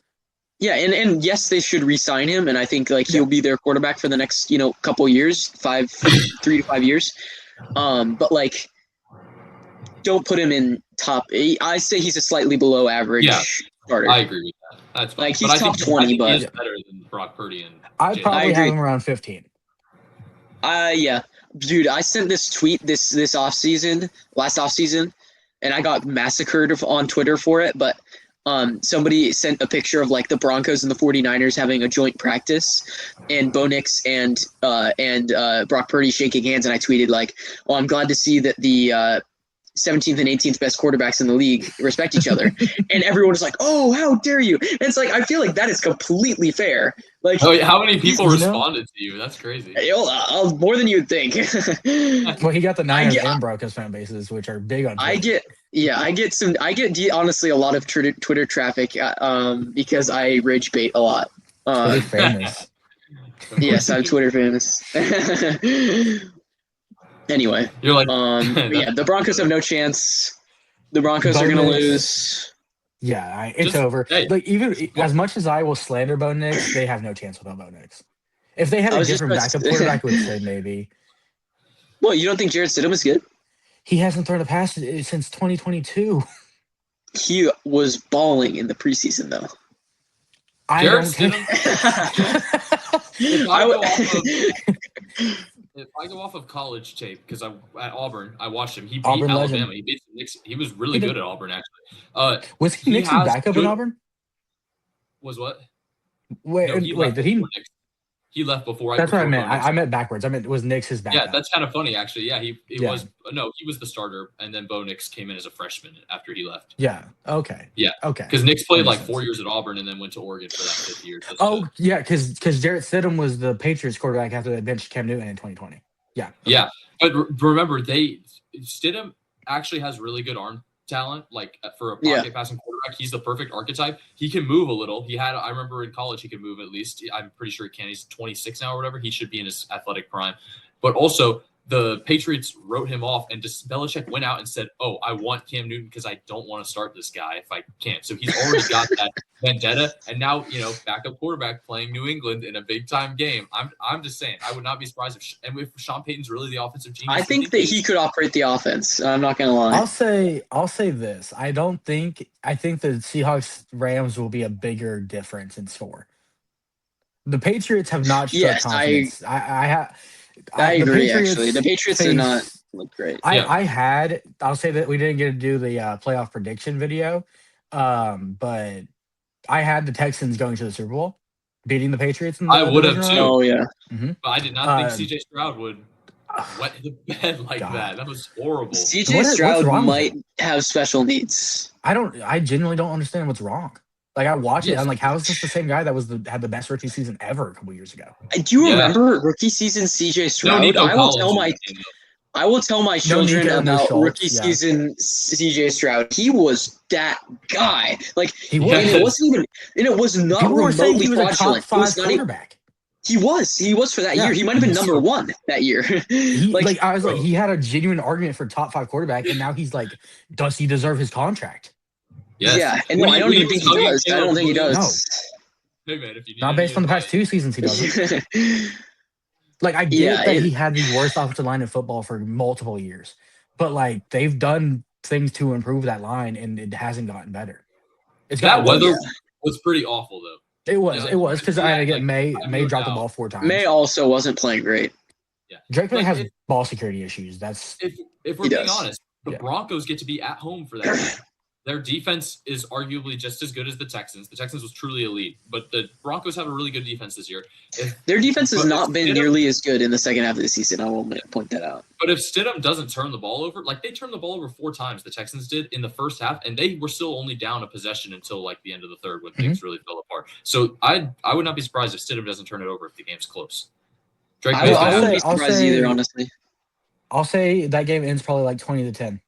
Yeah, and yes, they should re-sign him, and I think he'll be their quarterback for the next couple years, 3 to 5 years. But don't put him in top 8. I say he's a slightly below average starter. I agree with that. That's fine. He's top 20, but he's better than Brock Purdy and. I'd probably have him around 15. Yeah, dude, I sent this tweet last offseason, and I got massacred on Twitter for it. But somebody sent a picture of the Broncos and the 49ers having a joint practice, and Bo Nix and Brock Purdy shaking hands, and I tweeted I'm glad to see that the 17th and 18th best quarterbacks in the league respect each other. And everyone was like, oh, how dare you? And it's I feel like that is completely fair. How many people responded to you? That's crazy. More than you'd think. Well, he got the Niners and Broncos fan bases, which are big on Twitter. I get honestly a lot of Twitter traffic because I rage bait a lot. Twitter famous. Yes, I'm Twitter famous. Anyway, you're the Broncos have no chance. The Broncos are going to lose. Yeah, it's over. Hey, even as much as I will slander Bo Nix, they have no chance without Bo Nix. If they had a different backup quarterback, I would say maybe. Well, you don't think Jarrett Stidham is good? He hasn't thrown a pass since 2022. He was balling in the preseason, though. Jarrett Stidham. If I go off of college tape, because at Auburn, I watched him. He beat Alabama. Legend. He beat Nix. He was really good at Auburn, actually. Was he Nix's backup in Auburn? Was what? Wait, did he? He left before. That's what I meant. I meant backwards. I meant was Nix his backup? Yeah, that's kind of funny, actually. Yeah, he was. No, he was the starter, and then Bo Nix came in as a freshman after he left. Yeah. Okay. Yeah. Okay. Because Nix played 4 years at Auburn and then went to Oregon for that 5th year. Yeah, because Jarrett Stidham was the Patriots quarterback after they benched Cam Newton in 2020. Yeah. Okay. Yeah, but remember, Stidham actually has really good arm talent, for a pocket passing quarterback. He's the perfect archetype. He can move a little. I remember in college he could move at least. I'm pretty sure he can. He's 26 now or whatever. He should be in his athletic prime. But also the Patriots wrote him off, and Belichick went out and said, oh, I want Cam Newton because I don't want to start this guy if I can't. So he's already got that vendetta. And now, backup quarterback playing New England in a big-time game. I'm just saying, I would not be surprised if Sean Payton's really the offensive genius. I think that he could operate the offense. I'm not going to lie. I'll say this. I think the Seahawks-Rams will be a bigger difference in score. The Patriots have not shown confidence. I agree, actually. The Patriots did not look great. I'll say that we didn't get to do the playoff prediction video, but I had the Texans going to the Super Bowl, beating the Patriots. I would have too. Oh, yeah. Mm-hmm. But I did not think C.J. Stroud would. wet the bed like God. that. That was horrible. CJ What's Stroud wrong with might have special needs. I genuinely don't understand what's wrong. Like I watch it, Yes. I'm like, how is this the same guy that had the best rookie season ever a couple years ago? Do you Yeah. remember rookie season CJ No Stroud? Nico I will Collins tell in my that game, though. I will tell my children Nico, no about Schultz, rookie yeah. season CJ Stroud. He was that guy. Like He was. and it wasn't even and it was not People were saying remotely he was a top fraudulent. It 5 was not even, quarterback. he was for that Yeah. year. He might have been number 1 that year. I was bro. like, he had a genuine argument for top 5 quarterback, and now he's like, does he deserve his contract? Yes. Yeah, and When no, I don't when even think he hugging does. I Caleb don't think he Williams- does. Hey man, if you need Not based on the past 2 seasons, he doesn't. Like I get that he had the worst offensive line in football for multiple years, but like they've done things to improve that line, and it hasn't gotten better. It's that got weather worse. was pretty awful though. It was Yeah, because yeah, I get like, May I May moved dropped the out. ball 4 times. May also wasn't playing great. Yeah. Drake May Like, has ball security issues. That's If we're He being does. honest, the Broncos get to be at home for that game. Their defense is arguably just as good as the Texans. The Texans was truly elite, but the Broncos have a really good defense this year. Their defense has But not if been Stidham- nearly as good in the second half of the season. I will point that out. But if Stidham doesn't turn the ball over, like they turned the ball over 4 times, the Texans did in the first half, and they were still only down a possession until like the end of the third when things really fell apart. So I would not be surprised if Stidham doesn't turn it over if the game's close. Drake May's I gonna wouldn't have- be surprised either, honestly. I'll say that game ends probably like 20-10.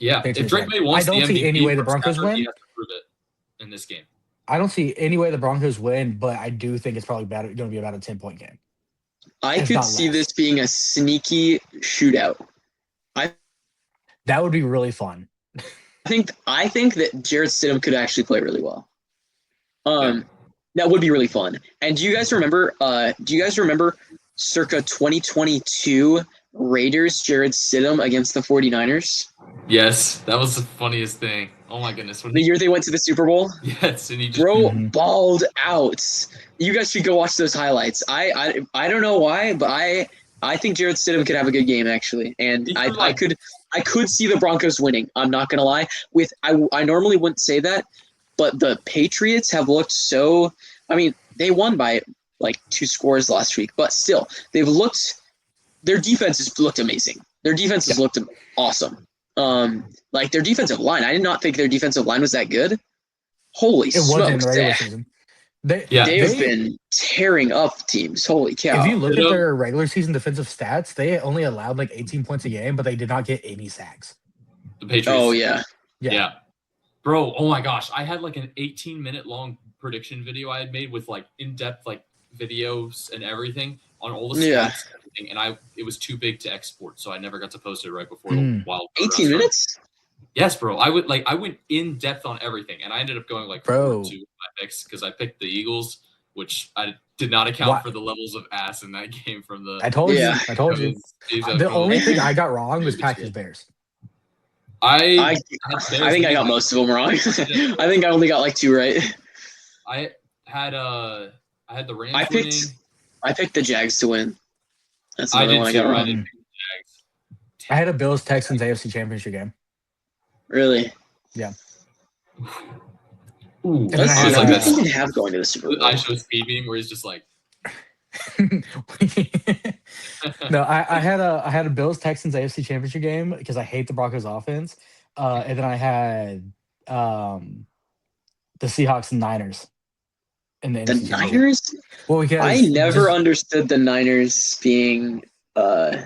Yeah, Patriots if Drake win. May wants I don't the see MVP any way the from Broncos Stafford, win. he has to prove it in this game. I don't see any way the Broncos win, but I do think it's probably going to be about a 10-point game. I If could not see less. this being a sneaky shootout. That would be really fun. I think that Jarrett Stidham could actually play really well. That would be really fun. And do you guys remember circa 2022 Raiders Jarrett Stidham against the 49ers? Yes, that was the funniest thing. Oh my goodness. When The year they went to the Super Bowl? yes, and he just Bro Mhm. balled out. You guys should go watch those highlights. I don't know why, but I think Jarrett Stidham could have a good game actually, and He I could see the Broncos winning. I'm not gonna lie. I normally wouldn't say that, but the Patriots have looked so. I mean, they won by like 2 scores last week, but still, they've looked. Their defense has looked amazing. Their defense has looked awesome. Like their defensive line, I did not think their defensive line was that good. Holy It wasn't in smokes! the regular season. They They've been tearing up teams. Holy cow! If you look You at know- their regular season defensive stats, they only allowed like 18 points a game, but they did not get any sacks. the Patriots. Oh yeah. Yeah. Bro, oh my gosh. I had like an 18-minute long prediction video I had made with like in-depth like videos and everything on all the stats Yeah. and everything. And it was too big to export, so I never got to post it right before Mm. the wild. 18 minutes? Yes, bro. I went in depth on everything, and I ended up going like Bro. 4-2 with my picks because I picked the Eagles, which I did not account What? for the levels of ass in that game from the. I told Yeah. you. I told you. The only thing I got wrong was Packers Bears. I think I got most of them wrong. I think I only got like 2 right. I had the Rams. I picked the Jags to win. That's I another did one I too. got I wrong. did pick the Jags. I had a Bills Texans AFC Championship game. Really? Ooh, then I Let's had, see. like Who that. do you even have going to the Super The Bowl? I show speed beam where he's just like, No, I had a Bills Texans AFC Championship game because I hate the Broncos offense, and then I had the Seahawks and Niners in the The NFC Championship. Niners? Well, because I never just- understood the Niners being a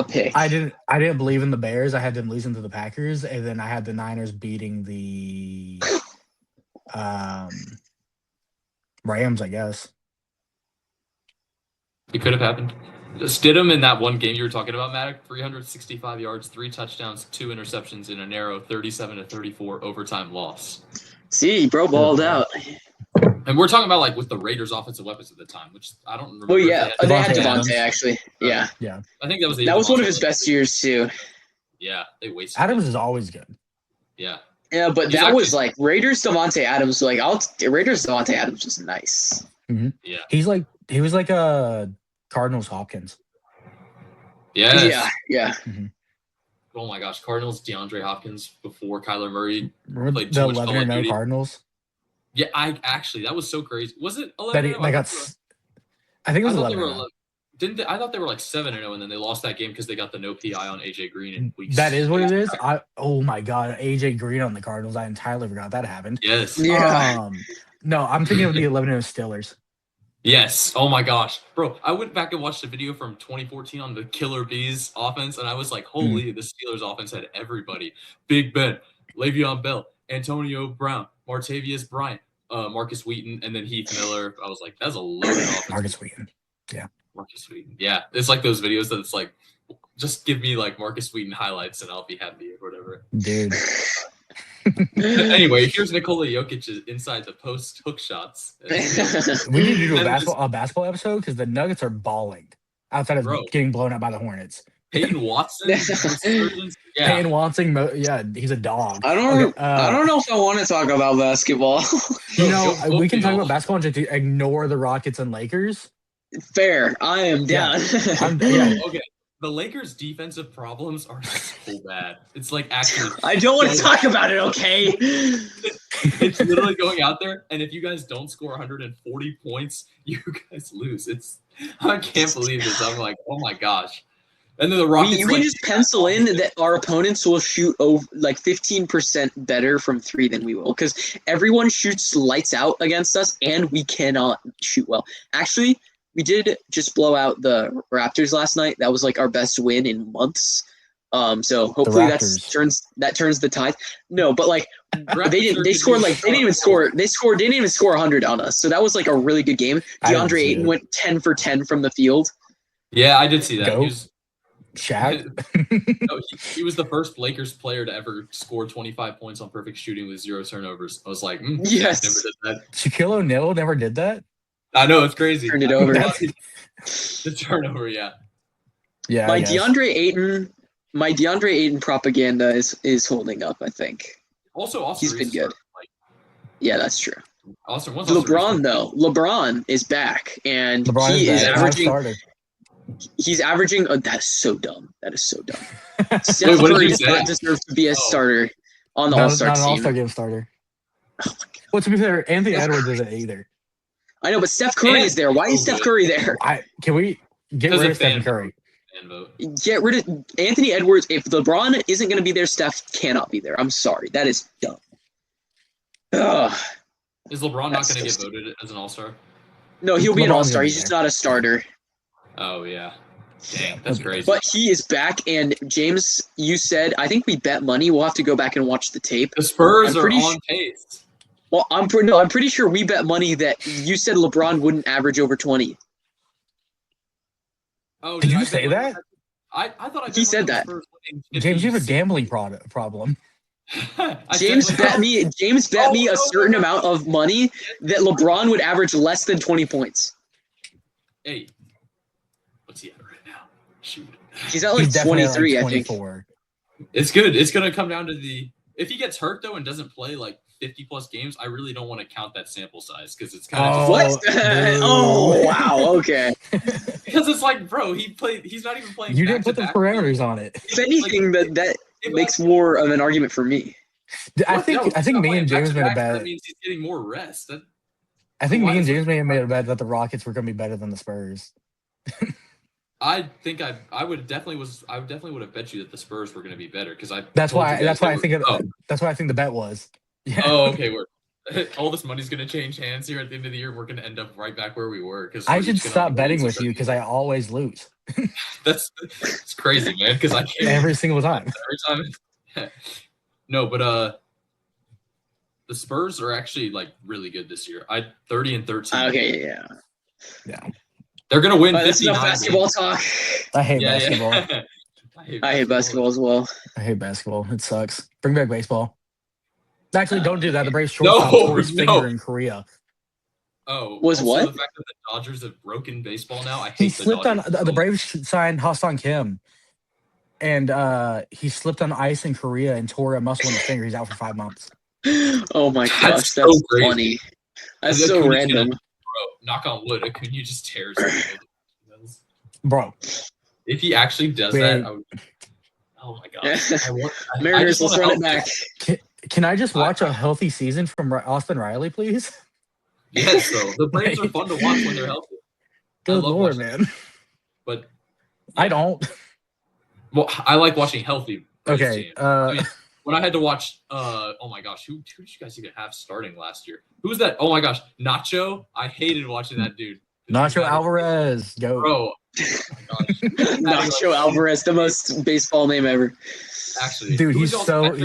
pick. I didn't believe in the Bears. I had them losing to the Packers, and then I had the Niners beating the Rams, I guess. it could have happened. Stidham in that one game you were talking about, Maddoc, 365 yards, 3 touchdowns, 2 interceptions in a narrow 37-34 overtime loss. See, bro balled out. And we're talking about like with the Raiders' offensive weapons at the time, which I don't remember. Well, if yeah, they they had Devontae Devontae Adams. actually. Yeah, I think that was that was one of his Devontae. best years too. Yeah, they wasted. Adams it. is always good. Yeah, Yeah, but He's that was actually- like Raiders Devontae Adams. Like Raiders Devontae Adams was nice. yeah, He was like a Cardinals Hopkins. yes. Yeah. Oh my gosh, Cardinals DeAndre Hopkins before Kyler Murray. Remember Played the too much Call 11-0 of Duty. Cardinals? Yeah, that was so crazy. Was it 11? That got. I think it was I thought they were 11. 11. I thought they were like 7-0, and then they lost that game because they got the no PI on AJ Green in week. That is what it is. Oh my god, AJ Green on the Cardinals. I entirely forgot that happened. Yes. Yeah. No, I'm thinking of the 11-0 Steelers. Yes. Oh my gosh, bro! I went back and watched a video from 2014 on the Killer Bees offense, and I was like, "Holy!" The Steelers offense had everybody: Big Ben, Le'Veon Bell, Antonio Brown, Martavius Bryant, Marcus Wheaton, and then Heath Miller. I was like, "That's a loaded offense." Marcus Wheaton. Yeah. Marcus Wheaton. Yeah, it's like those videos that it's like, just give me like Marcus Wheaton highlights and I'll be happy or whatever. Dude. Anyway, here's Nikola Jokic inside the post hook shots. We need to do a basketball episode because the Nuggets are balling outside of getting blown out by the Hornets. Peyton Watson. Peyton Watson. Yeah, he's a dog. I don't know if I want to talk about basketball. We can talk about basketball and just ignore the Rockets and Lakers. Fair. I am down. Okay. The Lakers' defensive problems are so bad. It's like actually. I don't want to talk about it, okay? It's literally going out there, and if you guys don't score 140 points, you guys lose. I can't believe this. I'm like, oh my gosh. And then the Rockets. We just pencil in that our opponents will shoot over like 15% better from three than we will, because everyone shoots lights out against us, and we cannot shoot well. Actually. We did just blow out the Raptors last night. That was like our best win in months. So hopefully that turns the tide. No, but like they didn't even score 100 on us. So that was like a really good game. DeAndre Ayton went 10 for 10 from the field. Yeah, I did see that. He was Shaq. No, he was the first Lakers player to ever score 25 points on perfect shooting with 0 turnovers. I was like, yes, never did that. Shaquille O'Neal never did that. I know, it's crazy. Turned it over. The turnover, yeah. Yeah. My DeAndre Ayton propaganda is holding up, I think. Also, he's been good. Yeah, that's true. LeBron is back, and he's averaging. Oh, that's so dumb. That is so dumb. Steph Curry does not deserve to be a starter on the All-Star team. Not an All-Star game starter. Oh my God. Well, to be fair, Anthony Edwards isn't either. I know, but Steph Curry is there. Why is Steph Curry there? Can we get rid of Stephen Curry? Get rid of Anthony Edwards. If LeBron isn't going to be there, Steph cannot be there. I'm sorry. That is dumb. Ugh. Is LeBron not going to get voted as an All-Star? No, he'll be an All-Star. He's just not a starter. Oh, yeah. Dang, that's crazy. But he is back, and James, you said, I think we bet money. We'll have to go back and watch the tape. The Spurs are on pace. Well, I'm pretty sure we bet money that you said LeBron wouldn't average over 20. Oh, did you say that? I thought he said that. James, you have a gambling problem. James bet me a certain amount of money that LeBron would average less than 20 points. Hey, what's he at right now? Shoot, he's at like 23, I think. It's good. It's gonna come down to if he gets hurt though and doesn't play like 50 plus games, I really don't want to count that sample size because it's kind of what? Oh wow, okay. Because it's like, bro, he's not even playing. You didn't put the parameters on it. If anything, that makes more of an argument for me. I think me and James made a bet. That means he's getting more rest. I think me and James may have made a bet that the Rockets were going to be better than the Spurs. I think I would definitely would have bet you that the Spurs were going to be better because that's why I think the bet was. Yeah. Oh, okay. All this money's going to change hands here at the end of the year. And we're going to end up right back where we were. Because I should stop betting with you because I always lose. It's crazy, man. Because I can't every single time. Every time. No, but the Spurs are actually like really good this year. 30-13. Okay, yeah. They're going to win. That's enough basketball talk. I hate basketball. Yeah. I hate basketball as well. I hate basketball. It sucks. Bring back baseball. Actually, don't do that. The Braves shortstop tore his finger in Korea. Oh, what? The fact that the Dodgers have broken baseball now. I hate he slipped on the Braves signed Ha-Seong Kim, and he slipped on ice in Korea and tore a muscle in his finger. He's out for 5 months. Oh my gosh, that's funny. That's so random. Bro, knock on wood. Acuna just tears. Bro, if he actually does that, oh my gosh. Mariners, let's run it back. Can I just watch a healthy season from Austin Riley, please? Yes, though. The Braves are fun to watch when they're healthy. Good Lord, man. but I don't. well, I like watching healthy. Okay. Teams. I mean, when I had to watch, oh my gosh, who did you guys even have starting last year? Who was that? Oh my gosh, Nacho. I hated watching that dude. Nacho Alvarez. Go. Bro. Oh my gosh. Nacho Alvarez, the most baseball name ever. Actually, dude, who he's was so.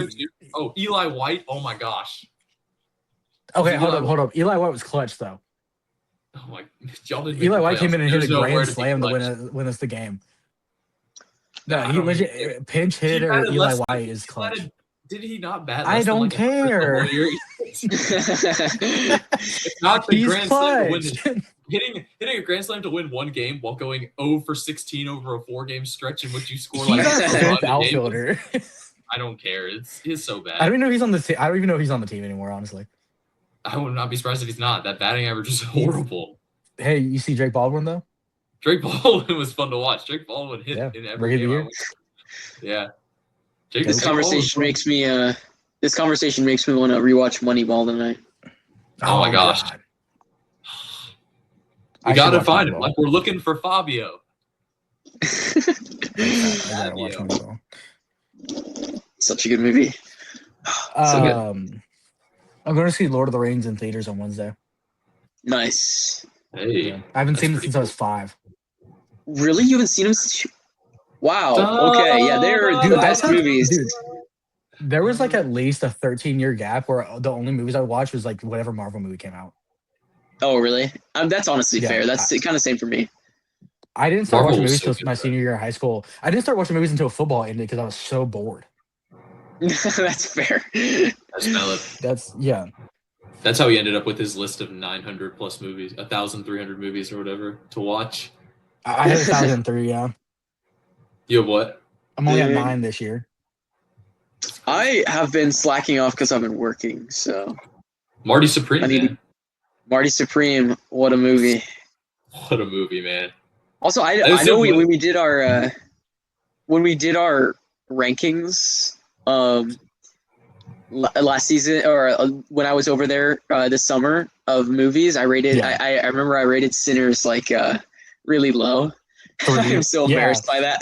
Oh, Eli White. Oh my gosh. Okay, hold up. Eli White was clutch though. Oh my! Y'all didn't Eli White came in and hit a There's grand slam to win us the game. No, he legit pinch hitter Eli White is clutch. Did he not bat? I don't care. It's not the He's grand clutch. slam to win. Hitting a grand slam to win one game while going 0 for 16 over a 4-game stretch in which you score He's like our a fifth run outfielder. I don't care. It's so bad. I don't even know he's on the team. I don't even know if he's on the team anymore. Honestly, I would not be surprised if he's not. That batting average is horrible. Hey, you see Drake Baldwin though? Drake Baldwin was fun to watch. Drake Baldwin hit in every game. Yeah. This conversation makes me want to rewatch Moneyball tonight. Oh my gosh. God. We gotta find him. Like we're looking for Fabio. I gotta watch Moneyball. Such a good movie. So good. I'm going to see Lord of the Rings in theaters on Wednesday. Nice. Hey, yeah. I haven't seen it since I was 5. Really? You haven't seen them since? Wow. Okay. Yeah, they're the best movies. Dude, there was like at least a 13-year gap where the only movies I watched was like whatever Marvel movie came out. Oh, really? That's honestly fair. That's kind of same for me. I didn't start watching movies until my senior year of high school. I didn't start watching movies until football ended because I was so bored. That's fair. That's valid. That's how he ended up with his list of 900 plus movies, 1,300 movies or whatever to watch. I had 1,003. Yeah. You have what? I'm only at 9 this year. I have been slacking off because I've been working. So. Marty Supreme. Marty Supreme. What a movie. What a movie, man. Also, I know when we did our rankings last season or when I was over there this summer of movies, I remember I rated Sinners like really low. I'm so embarrassed by that.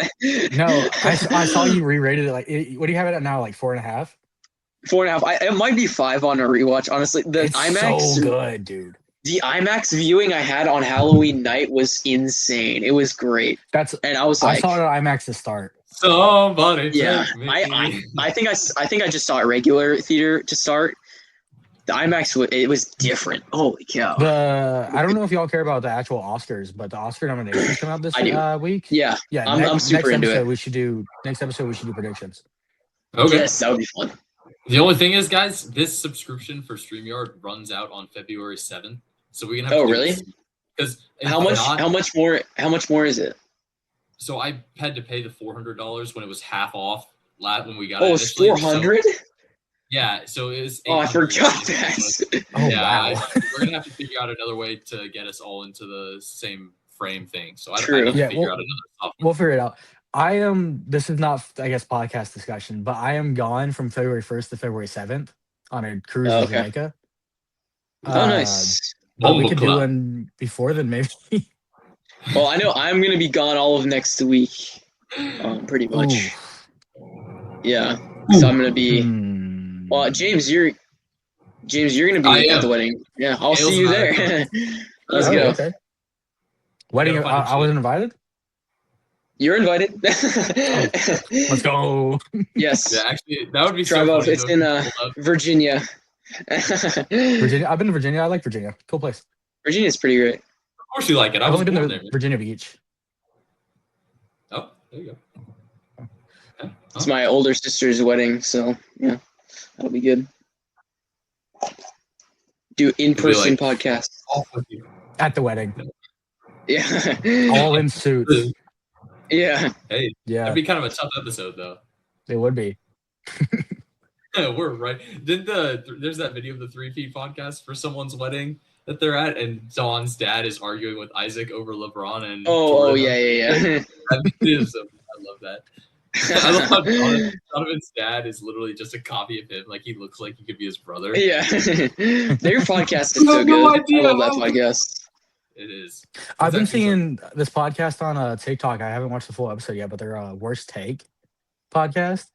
No, I saw you re-rated it. Like, what do you have it at now? Like 4.5. 4.5. It might be 5 on a rewatch. Honestly, it's IMAX so good, dude. The IMAX viewing I had on Halloween night was insane. It was great. And I was like, I saw it at IMAX to start. Somebody. Yeah, I think I just saw a regular theater to start. The IMAX it was different. Holy cow! I don't know if y'all care about the actual Oscars, but the Oscar nominations come out this week. Yeah. I'm super into it. Next episode we should do predictions. Okay. Yes, that would be fun. The only thing is, guys, this subscription for StreamYard runs out on February 7th, so we're gonna have. Oh, really? Because how much more is it? So I had to pay the $400 when it was half off when we got it. Oh, it's $400? Yeah, so it was. Oh, I forgot that. Wow. We're gonna have to figure out another way to get us all into the same frame thing. So I need to figure out another software. We'll figure it out. This is not, I guess, podcast discussion, but I am gone from February 1st to February 7th on a cruise to Jamaica. Nice. But we could do one before then, maybe. Well, I know I'm going to be gone all of next week, pretty much. Ooh. Yeah, so I'm going to be. Well, James, you're going to be at the wedding. Yeah, I'll see you there. Let's go. Okay. Wedding? I wasn't invited. You're invited. Let's go. Yes. Yeah, actually, that would be drive up. It's in Virginia. Virginia. I've been to Virginia. I like Virginia. Cool place. Virginia's pretty great. Of course you like it. I've only been to Virginia Beach. Oh, there you go. Okay. It's my older sister's wedding, so yeah, that'll be good. Do in-person podcast at the wedding. Yeah. All in suits. Yeah. Hey. Yeah. That'd be kind of a tough episode, though. It would be. We're right. There's that video of the 3 Peat podcast for someone's wedding that they're at, and Dawn's dad is arguing with Isaac over LeBron and. Oh yeah. I love that. I love how Donovan's dad is literally just a copy of him. Like he looks like he could be his brother. Yeah. Their podcast is so good. I love that podcast. It is. I've been actually seeing this podcast on TikTok. I haven't watched the full episode yet, but they're worst take podcast.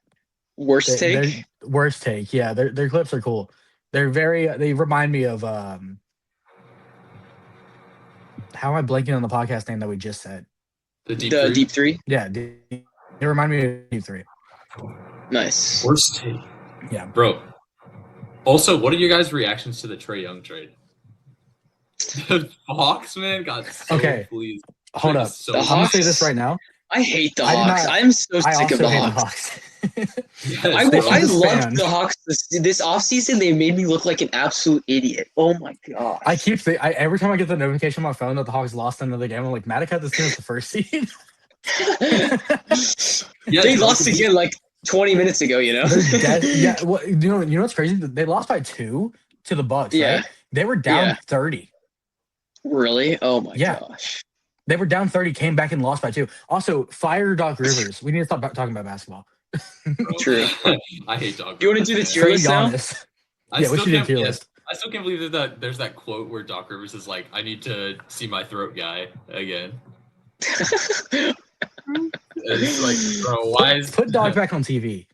Worst They're take? worst take. Yeah, their clips are cool. They're very. They remind me of how am I blanking on the podcast name that we just said? The The Deep Three? Yeah, they remind me of Deep Three. Nice. Worst take. Yeah, bro. Also, what are your guys' reactions to the Trae Young trade? The Hawks, man, got so Okay. pleased. Hold up. So The I'm gonna say Hawks? this right now. I hate the I did Hawks. not- I'm so I sick of also the hate Hawks. yes, I bro. loved the Hawks this offseason. They made me look like an absolute idiot. Oh my god. Every time I get the notification on my phone that the Hawks lost another game, I'm like, Maddoc had this team as the first seed. Yeah, They lost again like 20 minutes ago, you know? They're dead. Yeah, well, you know what's crazy? They lost by 2 to the Bucks. Yeah. Right? They were down Yeah. 30. Really? Oh my Yeah. gosh. They were down 30, came back and lost by 2. Also, fire Doc Rivers. We need to stop talking about basketball. Bro. True. I hate Doc. You wanna Rivers, do the man. tier list now? Giannis. I Yeah, we still should do can't- tier yes, list. I still can't believe that there's that quote where Doc Rivers is like, "I need to see my throat guy again." It's like, bro, why is Put Doc back on TV.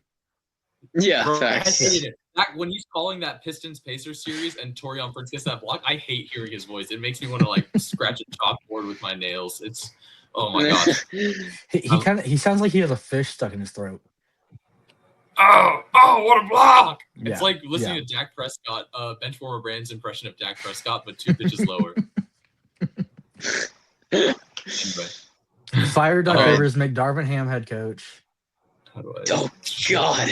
Yeah, Bro, I facts. hated it. When he's calling that Pistons Pacers series and Torian Prince gets that block, I hate hearing his voice. It makes me want to like scratch a chalkboard with my nails. It's oh my gosh. He sounds like he has a fish stuck in his throat. Oh, what a block! Yeah, It's like listening to Dak Prescott, Benchwarmer Brand's impression of Dak Prescott, but 2 pitches lower. Anyway, Fire Doc All right. Rivers, make Darvin Ham head coach. how do I? Oh god.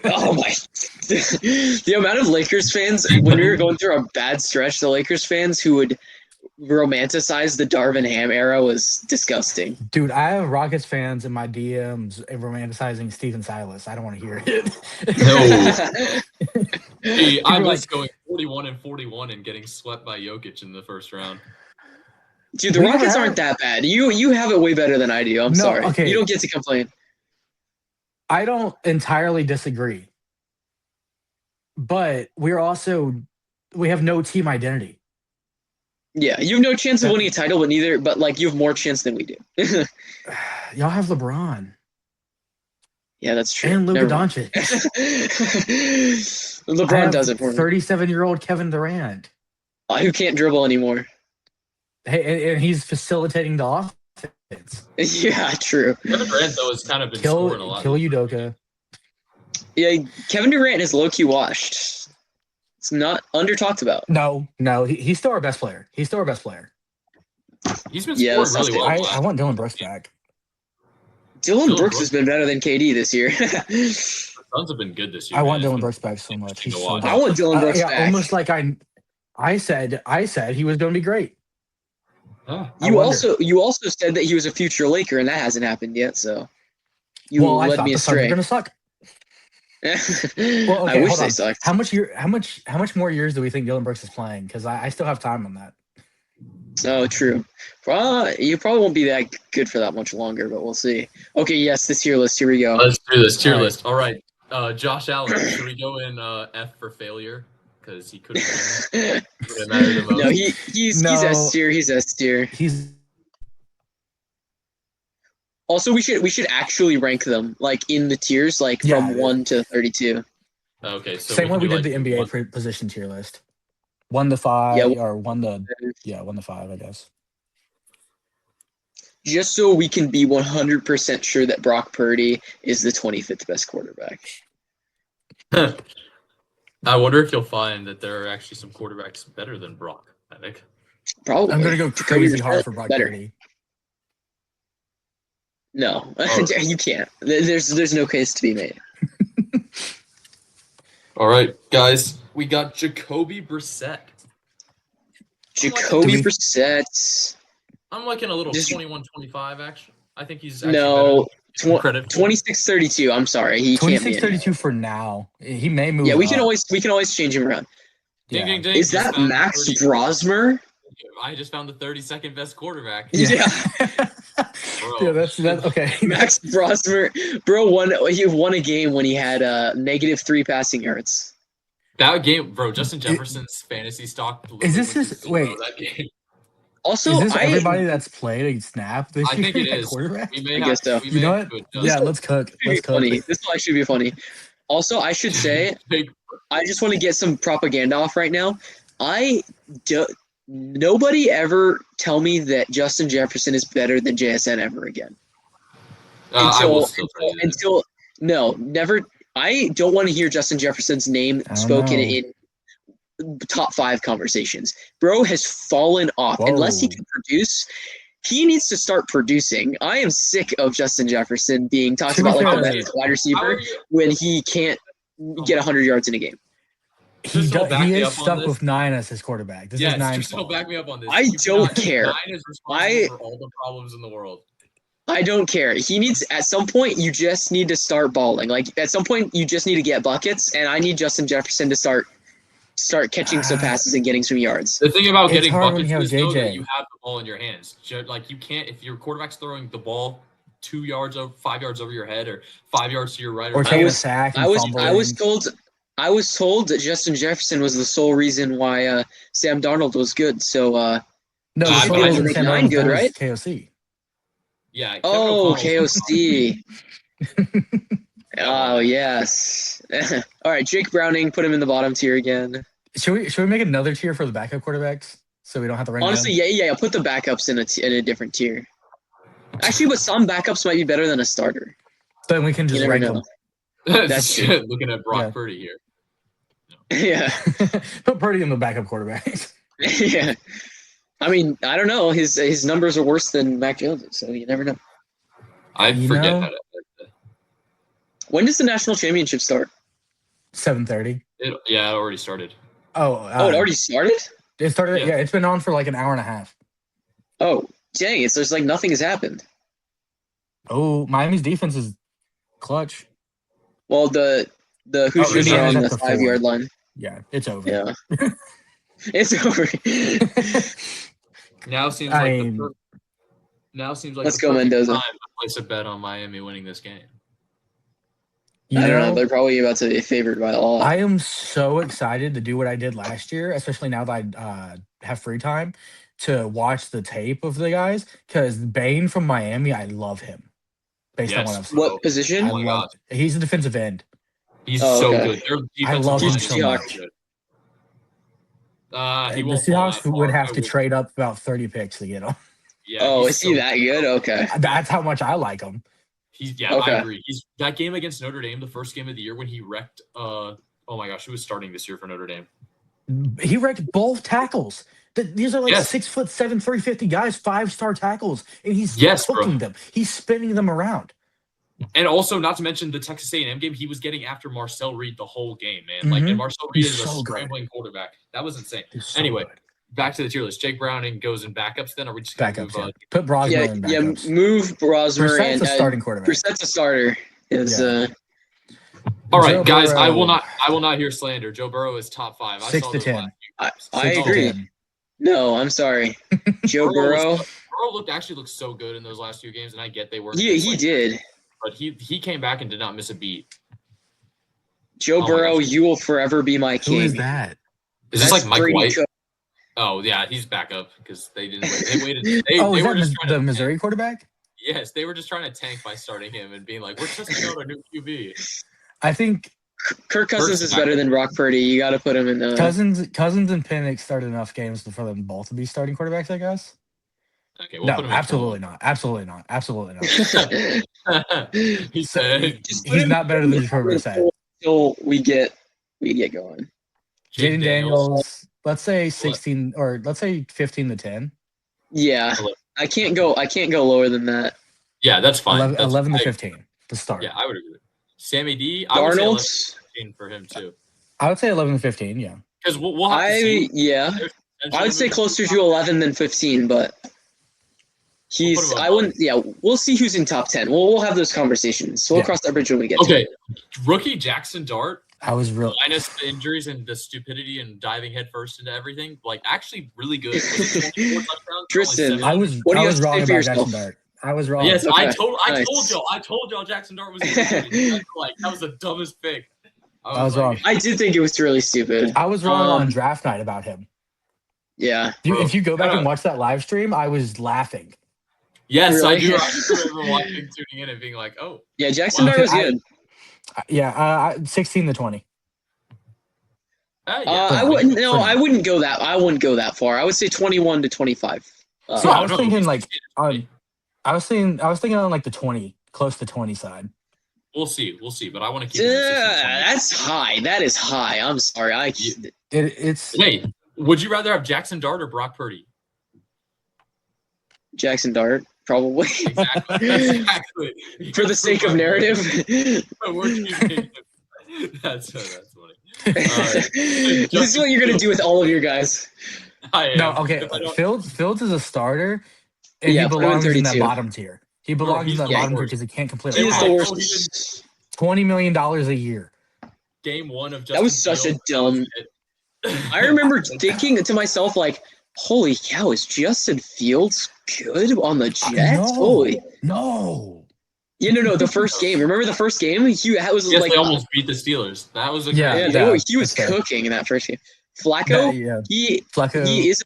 Oh my. The amount of Lakers fans, when we were going through a bad stretch, the Lakers fans who would romanticize the Darvin Ham era was disgusting. Dude, I have Rockets fans in my DMs romanticizing Stephen Silas. I don't want to hear it. No. Hey, I People are was like- going 41-41 and getting swept by Jokic in the first round. Dude, the We never Rockets have- aren't that bad. You have it way better than I do. I'm No, sorry. okay. You don't get to complain. I don't entirely disagree. But we have no team identity. Yeah, you have no chance of winning a title, but like you have more chance than we do. Y'all have LeBron Yeah, that's true. and Luka Never mind. Doncic. LeBron does it for me. 37-year-old Kevin Durant. Who can't dribble anymore. Hey, and he's facilitating the offense. Yeah, true. Kevin Durant though has kind of been scoring a lot. Kill Udoka. Yeah, Kevin Durant is low-key washed. It's not under talked about. No, he's still our best player. He's still our best player. He's been Yeah, scoring that's really well. I want Dylan Brooks back. Dylan Brooks has been better than KD this year. The Suns have been good this year. I want man. Dylan Brooks back so much. He's so I good. I want Dylan Brooks yeah, back. almost like I said he was going to be great. Ah, I You wonder. also said that he was a future Laker, and that hasn't happened yet. So you Well, I led thought me the Suns were astray. going to suck. Well, I okay, wish hold they on. sucked. How much more years do we think Dylan Brooks is playing? Because I still have time on that. Oh, true. You probably won't be that good for that much longer, but we'll see. Okay, yes, this tier list. Here we go. Let's do this tier All right. list. All right, Josh Allen. Should we go in F for failure because he couldn't win? Would it matter the most? No, he's No. S tier. He's S tier. He's Also, we should actually rank them like in the tiers, like Yeah. from 1 to 32. Okay, so same way we can did do, the like, NBA one- position tier list. 1 to 5 Yeah, or 1 to 5, I guess. Just so we can be 100% sure that Brock Purdy is the 25th best quarterback. I wonder if you'll find that there are actually some quarterbacks better than Brock. I think. Probably. I'm going to go Jacoby crazy hard Brissett, for Brock better. Purdy. No, Oh. you can't. There's no case to be made. All right, guys, we got Jacoby Brissett. Jacoby Do we- Brissett. I'm liking a little Just- 21-25 action. I think he's actually No, better than credit for. 26-32. I'm sorry, he can't be. 26-32 for now. He may move. Yeah, we up. can always change him around. Ding, Yeah. ding, ding. Is Just that found the Max 30 Brosmer? I just found the 32nd best quarterback. Yeah. Yeah, that's okay. Max Brosmer, bro, he won a game when he had -3 passing yards. That game, bro. Justin Jefferson's fantasy stock. Is this went to his- zero wait. That game. Also, Is this everybody that's played a snap this I year think it at is. quarterback? We may I have guess so. we You may know have what? to adjust. Yeah, let's cook. Let's cook. funny. This will actually be funny. Also, I should say, I just want to get some propaganda off right now. Nobody ever tell me that Justin Jefferson is better than JSN ever again. I will still tell you that. Until no, never. I don't want to hear Justin Jefferson's name I don't spoken know. in top 5 conversations. Bro has fallen off. Whoa. Unless he can produce, he needs to start producing. I am sick of Justin Jefferson being talked To be about like fair, the best wide How receiver are you? when he can't get 100 yards in a game. Tristan will back He me is up on stuck this. with 9 as his quarterback. This is Yes, 9's Tristan will fault. back me up on this. I You don't cannot- care. 9 is responsible for all the problems in the world. I don't care. He needs, at some point, you just need to start balling. Like, at some point, you just need to get buckets, and I need Justin Jefferson to start catching some passes and getting some yards. The thing about It's getting hard when buckets you have is though, that JJ. you have the ball in your hands. Like you can't if your quarterback's throwing the ball 2 yards over 5 yards over your head or 5 yards to your right Or or taking a left. sack and I was fumbling. told that Justin Jefferson was the sole reason why Sam Darnold was good. So No, the I sole bet reason you- Sam nine Darnold's good, good right? was KOC. Yeah. Kevin oh, O'Connell's- KOC. Oh yes. All right, Jake Browning, put him in the bottom tier again. Should we make another tier for the backup quarterbacks so we don't have to rank Honestly, them? yeah. Put the backups in a different tier. Actually, but some backups might be better than a starter. Then we can You just never rank know. them. That's true. Shit, looking at Brock Yeah. Purdy here. Yeah, Put Purdy in the backup quarterbacks. yeah. I mean, I don't know. His numbers are worse than Mac Jones, so you never know. I You forget know- how to. When does the national championship start? 7:30. It already started. Oh, It already started? it started. Yeah. Yeah, it's been on for like an hour and a half. Oh, dang! It's there's like nothing has happened. Oh, Miami's defense is clutch. Well, the Hoosiers are Indiana's on at the the 5-yard four. line. Yeah, it's over. Yeah, it's over. Now seems I like mean- Let's the go, perfect Mendoza. time to place a bet on Miami winning this game. You I don't know. know, They're probably about to be favored by a lot. I am so excited to do what I did last year, especially now that I have free time to watch the tape of the guys. Because Bane from Miami, I love him. Based on what I've seen, What position? I Oh my love. He's a defensive end. He's Oh, so okay. good. Their defensive love line him is so much. good. He The won't fall Seahawks that would far. have I to will- trade up about 30 picks to get him. Yeah, Oh, he's is he so that good? Okay. That's how much I like him. I Okay. agree. He's that game against Notre Dame, the first game of the year when he wrecked. Oh my gosh, who was starting this year for Notre Dame? He wrecked both tackles. These are like Yes. 6'7", 350 guys, 5-star tackles, and he's Yes, bro. cooking them. He's spinning them around. And also, not to mention the Texas A&M game, he was getting after Marcel Reed the whole game, man. Like, Mhm. and Marcel Reed He's is a so good. scrambling quarterback. That was insane. He's so Anyway, good. back to the tier list. Jake Browning goes in backups. Then are we just gonna Backups. move Yeah. on? Put Brosmer Yeah, in yeah. backups. Move Brosmer Brissett's and a starting quarterback. Brissett's a starter. Is Yeah. All right, Joe guys. I will Burrow. not hear slander. Joe Burrow is top 5. I 6 saw to those 10. last few I games. 6 to agree. 10. No, I'm sorry. Joe Burrow. Burrow actually looked so good in those last few games, and I get they weren't. He did. But he came back and did not miss a beat. Joe my Burrow, gosh. you will forever be my king. Who is that? Is this That's like Mike Brady White? Cook. Oh yeah, he's back up because they didn't. They waited. They Is were that just trying the to Missouri quarterback? Yes, they were just trying to tank by starting him and being like, "We're testing out a new QB." I think Kirk Cousins Kirk's is back. better than Brock Purdy. You got to put him in. Cousins and Penix started enough games for them both to be starting quarterbacks, I guess. Okay, we'll No, put him in absolutely not. Absolutely not. Absolutely not. 12. He said, Just put He's him not better than Jacoby Brissett. until we get going. Jaden Daniels, let's say 16 or let's say 15 to 10. Yeah, I can't go lower than that. Yeah, that's fine. 11, That's, 11 to I- 15 to start. Yeah, I would agree. Sammy D, I would say 11 Darnold. to 15 for him too. I would say 11 to 15, yeah. Because we'll have to see. I would say closer to 11 than 15, but We'll put him I above. wouldn't. Yeah, we'll see who's in top 10. We'll have those conversations. So we'll Yeah. cross that bridge when we get to Okay, it. rookie Jackson Dart, I was real. minus the injuries and the stupidity and diving headfirst into everything, like actually really good. Was it 24 touchdowns, Tristan, only I 7? was What do you have to wrong say for about yourself? Jackson Dart. I was wrong. Yes, Okay, I told nice. y'all Jackson Dart was like that was the dumbest pick. I was wrong. I did think it was really stupid. I was wrong on draft night about him. Yeah. If you go back and watch that live stream, I was laughing. Yes, Really? I do. I just remember watching, tuning in, and being like, "Oh, Yeah, Jackson wow. Dart was good. 16-20. Yeah, I for wouldn't. now. No, I wouldn't go that. I wouldn't go that far. I would say 21-25. See, I was no, thinking he's like 16-20. I was thinking on like the 20, close to 20 side. We'll see, but I want to keep it at 16-20. That's high. That is high. I'm sorry. It's Hey, would you rather have Jackson Dart or Brock Purdy? Jackson Dart, probably. Exactly. For the sake of narrative. We're keeping that's funny. This is what you're gonna do with all of your guys. no, okay. Fields is a starter, and Yeah, he belongs in that 32. bottom tier. He belongs in that bottom tier because he can't complete. He is the Oh, worst. $20 million a year. Game one of Justin That was such a dumb. I remember thinking to myself, like, holy cow, is Justin Fields good on the Jets? Holy. No. Yeah, no, the first game. Remember the first game? He was yes, like, they almost beat the Steelers. That was a he was cooking in that first game. Flacco, Flacco. He is,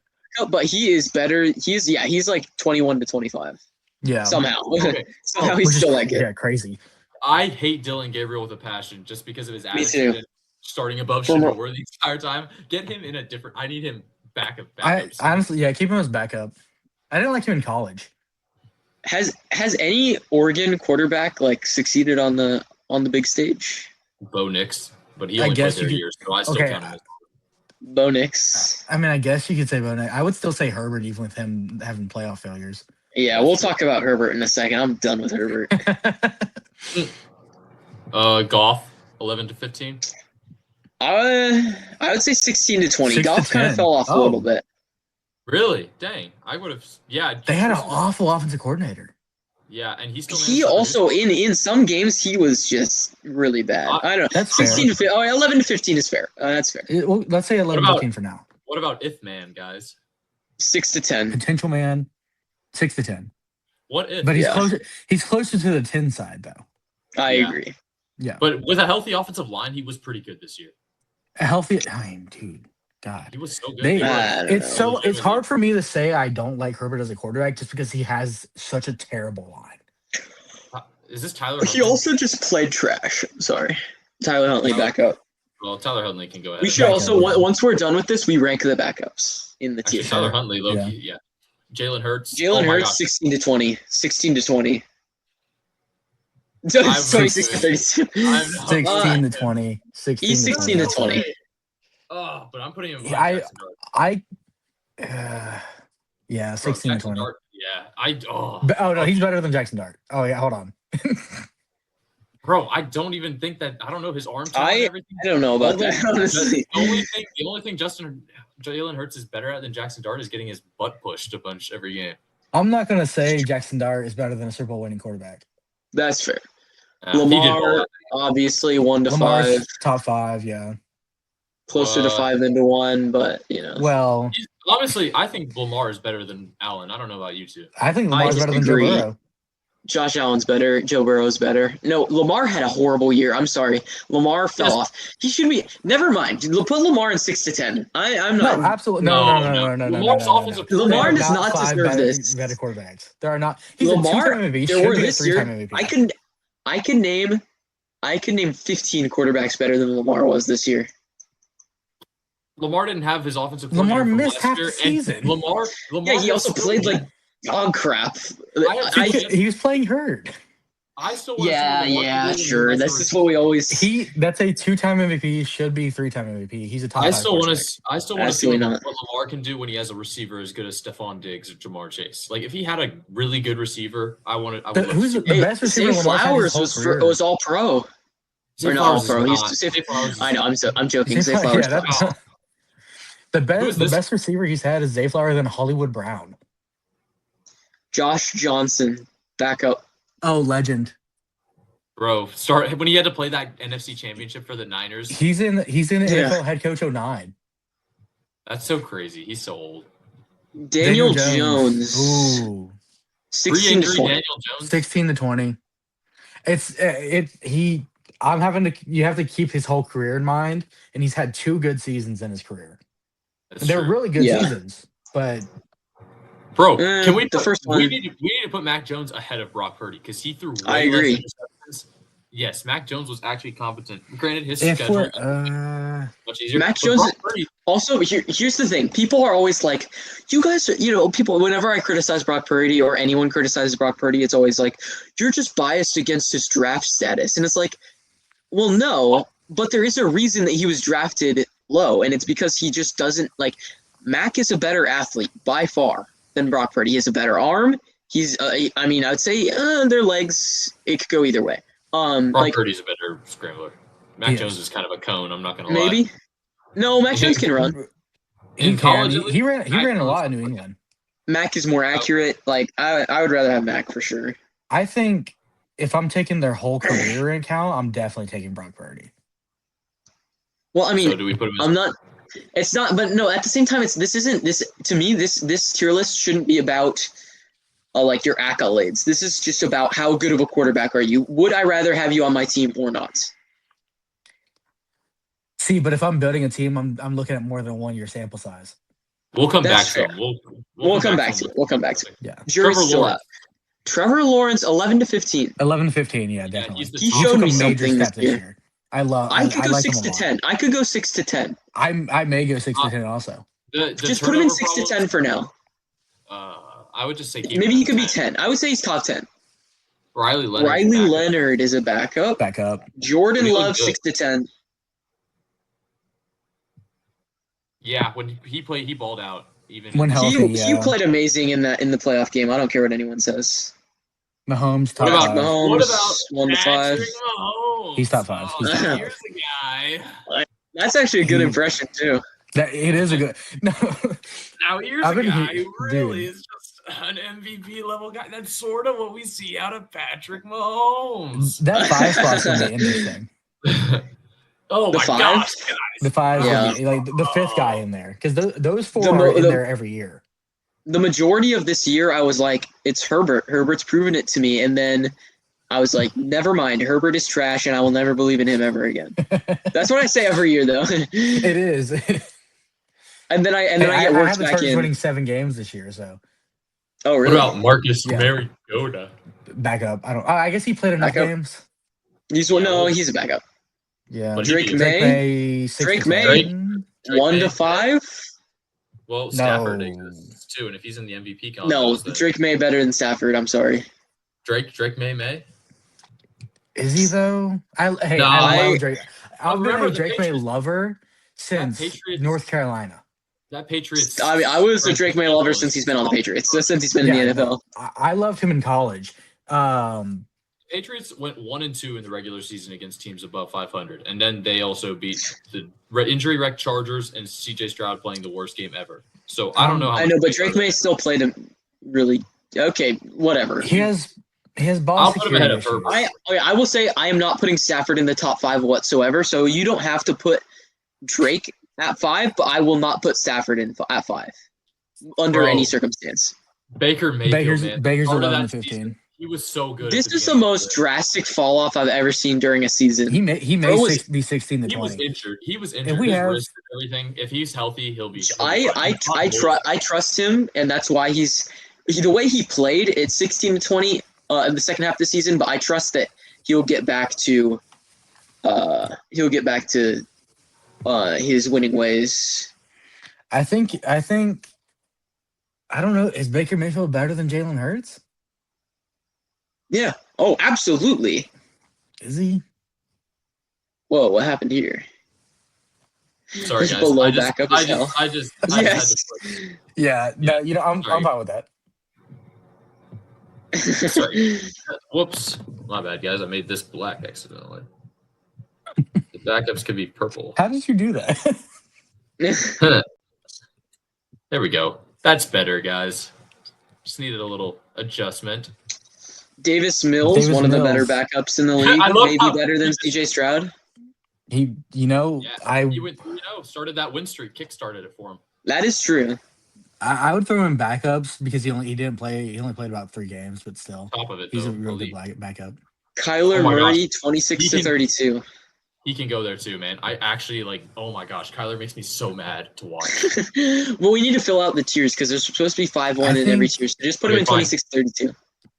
but he is better. He's like 21-25. Yeah, somehow. Okay. Somehow he's still like it. Yeah, crazy. I hate Dylan Gabriel with a passion just because of his Me attitude too. and starting above Shimmer the entire time. Get him in a different. I need him backup. Honestly, keep him as backup. I didn't like him in college. Has any Oregon quarterback like succeeded on the big stage? Bo Nix, but he only played there years, so I still count him as Bo Nix. I mean, I guess you could say Bo Nix. I would still say Herbert, even with him having playoff failures. Yeah, we'll talk about Herbert in a second. I'm done with Herbert. Goff, 11-15. I would say 16-20. 6 Goff to kind of 10. fell off a little bit. Really? Dang, I would have. Yeah, They had an awful offensive coordinator. Yeah, and he still. He also in some games he was just really bad. I don't know. That's 16-15. Oh, 11-15 is fair. That's fair. Let's say 11-15 for now. What about if man, guys? 6-10. Potential man, 6 to 10. What if? But he's closer. He's closer to the 10 side though. I agree. Yeah, but with a healthy offensive line, he was pretty good this year. A healthy. I mean, dude, God, he was so good. It's hard for me to say I don't like Herbert as a quarterback just because he has such a terrible line. Is this Tyler Huntley? He also just played trash. I'm sorry. Tyler Huntley, back up. Well, Tyler Huntley can go ahead. We should also, once we're done with this, we rank the backups in the tier. Tyler Huntley, low-key, yeah. Jalen Hurts. Hurts, 16-20. 16-20. 16-32. 16-20. He's 16-20. Oh, but I'm putting him. Yeah, 16-20. Yeah, no, he's better than Jackson Dart. Oh yeah, hold on. Bro, I don't even think that. I don't know his arm. I don't know about that. Honestly, the only thing Jalen Hurts is better at than Jackson Dart is getting his butt pushed a bunch every game. I'm not gonna say Jackson Dart is better than a Super Bowl winning quarterback. That's fair. Lamar, obviously 1 to 5. Top 5, yeah. Closer to 5 than to 1, but you know. Well, honestly, I think Lamar is better than Allen. I don't know about you two. I think Lamar's better than Joe Burrow. Josh Allen's better. Joe Burrow's better. No, Lamar had a horrible year. I'm sorry. Lamar fell off. He should be. Never mind. Put Lamar in 6-10. I'm not. No, absolutely. No. Lamar does not deserve this. Better quarterbacks. There are not. He's Lamar. A 2-time MVP. There were this year. MVP. I could name 15 quarterbacks better than Lamar was this year. Lamar didn't have his offensive. Lamar missed half the season. Lamar. Yeah, he also played like dog crap. He was playing hurt. I still. Yeah, sure. That's just what we always. That's a 2-time MVP. Should be 3-time MVP. He's a top. I still want to see what Lamar can do when he has a receiver as good as Stephon Diggs or Jamar Chase. Like if he had a really good receiver, who's the best receiver? Zay Flowers was all pro. Or not all pro. I know. I'm joking. Zay Flowers. The best receiver he's had is Zay Flowers and Hollywood Brown. Josh Johnson, backup. Oh, legend. Bro, start when he had to play that NFC Championship for the Niners. He's in NFL head coach 09. That's so crazy. He's so old. Daniel Jones. Ooh. 16-20. 16-20. You have to keep his whole career in mind, and he's had 2 good seasons in his career. They're really good seasons. but Bro, can we the first one? We need to put Mac Jones ahead of Brock Purdy because he threw way I agree. less interceptions. Yes, Mac Jones was actually competent. Granted, his if schedule we're was much easier. Mac but Jones. Brock Purdy, Also, here's the thing. People are always like, you guys, people, whenever I criticize Brock Purdy or anyone criticizes Brock Purdy, it's always like, you're just biased against his draft status. And it's like, well, no, but there is a reason that he was drafted low, and it's because he just doesn't, like, Mac is a better athlete by far than Brock Purdy. He has a better arm. He's, I mean, I would say their legs, it could go either way. Brock Purdy's a better scrambler. Mac Jones is kind of a cone, I'm not going to lie. Maybe. No, Mac Jones can run. In college, he ran a lot in New England. Mac is more accurate. Like I would rather have Mac for sure. I think if I'm taking their whole career in account, I'm definitely taking Brock Purdy. Well, I mean, so do we put him I'm not. It's not, but no. At the same time, to me. This tier list shouldn't be about like your accolades. This is just about how good of a quarterback are you. Would I rather have you on my team or not? See, but if I'm building a team, I'm looking at more than 1 year sample size. We'll come That's back to fair. him. We'll come back to it. We'll come back to it. Yeah. Jury's still out. Trevor Lawrence, 11 to 15. 11 to 15, yeah, definitely. He showed me something this year. I could go like 6 to 10. I could go 6 to 10. I may go 6 to 10 also. Just put him in 6 to 10 for now. I would just say maybe he could be 10. I would say he's top 10. Riley Leonard is a backup. Jordan Love, 6 to 10. Yeah, when he played, he balled out. Even when healthy, he played amazing in the playoff game. I don't care what anyone says. Mahomes, top 5. Mahomes, what about 1 to 5. Mahomes? He's top 5. Here's the guy. That's actually a good impression too. It is a good. No. Now here's a guy who really is just an MVP level guy. That's sort of what we see out of Patrick Mahomes. That 5 spot's gonna be interesting. Oh my gosh, guys. The 5, like the 5th guy in there, because those 4 are in there every year. The majority of this year, I was like, it's Herbert. Herbert's proven it to me, and then I was like, never mind. Herbert is trash, and I will never believe in him ever again. That's what I say every year, though. It is. And then I get worked back in. Winning 7 games this year, so. Oh really? What about Marcus Mariota? Backup. I guess he played enough games. He's a backup. Yeah. Drake May. 1 to 5. Well, Stafford exists too, and if he's in the MVP contest, no, Drake May better than Stafford. I'm sorry. Drake May. Is he though? I love Drake. I've been a Drake May lover since North Carolina. That Patriots. I mean, I was a Drake May lover since he's been on the Patriots. Since he's been in the NFL. I loved him in college. Patriots went 1-2 in the regular season against teams above 500, and then they also beat the injury wrecked Chargers and C.J. Stroud playing the worst game ever. So I don't know. I know, but Drake May still played him really okay. Whatever. He has ball I'll put him ahead of Herbert. I will say I am not putting Stafford in the top 5 whatsoever. So you don't have to put Drake at 5, but I will not put Stafford at 5 under any circumstance. Baker's 11 to 15. He was so good. This is the most drastic fall off I've ever seen during a season. He may be 16 to 20. He was injured. His wrist and everything. If he's healthy, he'll be. I trust him, and that's why the way he played. It's 16 to 20 in the second half of the season, but I trust that he'll get back to his winning ways. I think. I don't know. Is Baker Mayfield better than Jalen Hurts? Yeah. Oh, absolutely. Is he? Whoa, what happened here? Sorry, guys. Below backup as hell. Yes. Yeah. No, I'm fine with that. Sorry. Whoops. My bad, guys. I made this black accidentally. The backups could be purple. How did you do that? There we go. That's better, guys. Just needed a little adjustment. Davis Mills, one of the better backups in the league, maybe better than C.J. Stroud. He went, started that win streak, kick-started it for him. That is true. I would throw him in backups because he only played about 3 games, but still. Top of it, he's a real good backup. Kyler Murray, 26 to 32. He can go there too, man. I actually oh my gosh, Kyler makes me so mad to watch. Well, we need to fill out the tiers because there's supposed to be 5-1 in every tier. So just put him in 26-32.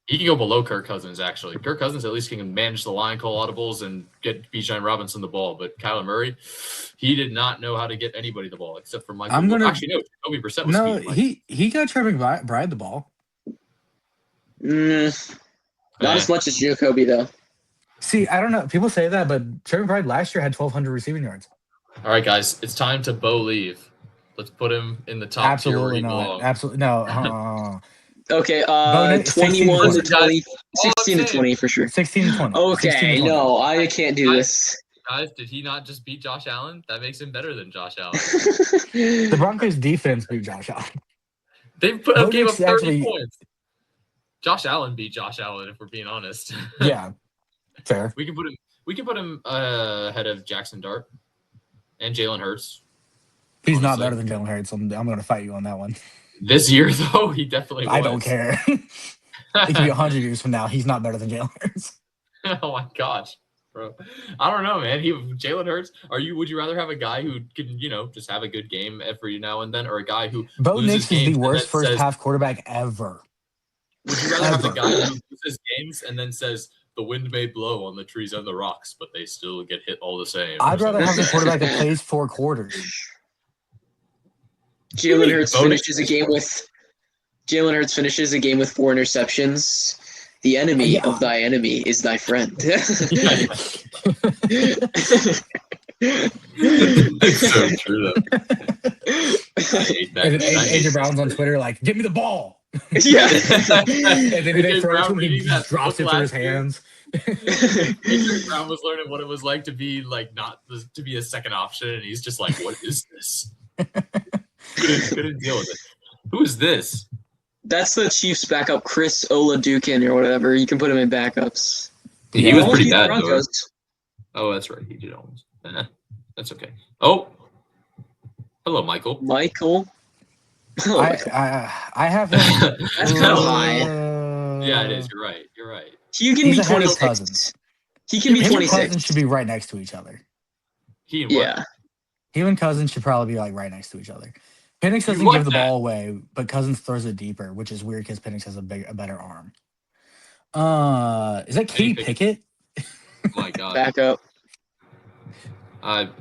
He can go below Kirk Cousins, actually. Kirk Cousins at least can manage the line, call audibles, and get Bijan Robinson the ball. But Kyler Murray, he did not know how to get anybody the ball except for Michael. Actually, no, Jacoby Brissett was he got Trevor Bride the ball. Not as much as Jacoby, though. See, I don't know. People say that, but Trevor Bride last year had 1,200 receiving yards. All right, guys, it's time to Bo leave. Let's put him in the top tier where he belongs. Absolutely no. Okay, 21 to 20, 16 to 20 for sure. 16 to 20. Okay, 16 to 20. No, I can't do this. Guys, did he not just beat Josh Allen? That makes him better than Josh Allen. The Broncos defense beat Josh Allen. They gave up 30 points. Josh Allen beat Josh Allen, if we're being honest. Yeah, fair. We can put him ahead of Jackson Dart and Jalen Hurts. He's not better than Jalen Hurts. I'm going to fight you on that one. This year, though, he definitely was. I don't care. It could be 100 years from now. He's not better than Jalen Hurts. Oh my gosh, bro! I don't know, man. Jalen Hurts. Would you rather have a guy who can, just have a good game every now and then, or a guy who Bo Nix is the worst first half quarterback ever? Would you rather have the guy who loses games and then says the wind may blow on the trees and the rocks, but they still get hit all the same? I'd rather have the quarterback that plays 4 quarters. Jalen Hurts finishes a game with 4 interceptions. The enemy of thy enemy is thy friend. It's so true, though. I hate that. AJ Brown's on Twitter like, "Give me the ball." Yeah. And then they throw it to him, he just drops it through his hands. AJ Brown was learning what it was like to be not to be a second option, and he's just like, "What is this?" Couldn't deal with it. Who is this? That's the Chiefs' backup, Chris Oladukin or whatever. You can put him in backups. He was pretty bad, though. Oh, that's right. He did almost. That's okay. Oh, hello, Michael. Hello, Michael. I have him. That's kind of high. Yeah, it is. You're right. He can be 26. He can be 26. Cousins should be right next to each other. He and Cousins should probably be right next to each other. Penix doesn't give the ball away, but Cousins throws it deeper, which is weird because Penix has a better arm. Is that Kenny Pickett? Oh my God. Back up.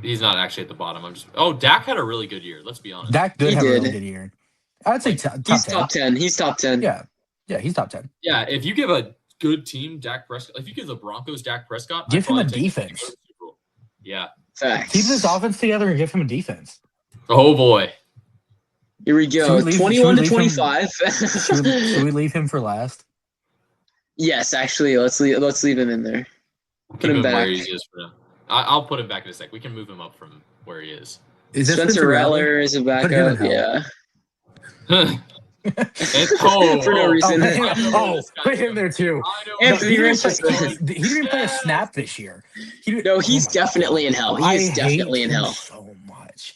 He's not actually at the bottom. Dak had a really good year. Let's be honest. Dak did have a really good year. I'd say top 10. He's top 10. He's top 10. Yeah, he's top 10. Yeah, if you give a good team Dak Prescott, if you give the Broncos Dak Prescott, give him a defense. Yeah. Facts. Keep this offense together and give him a defense. Oh boy. Here we go. 21 to 25. Should we leave him for last? Yes, actually, let's leave him in there. Put him back. Where he is for now. I'll put him back in a sec. We can move him up from where he is. Spencer Rattler is a backup. Yeah. For no reason. Put him there too. Anthony Richardson. He didn't even play a snap this year. He's definitely in hell. He is definitely in hell. So much.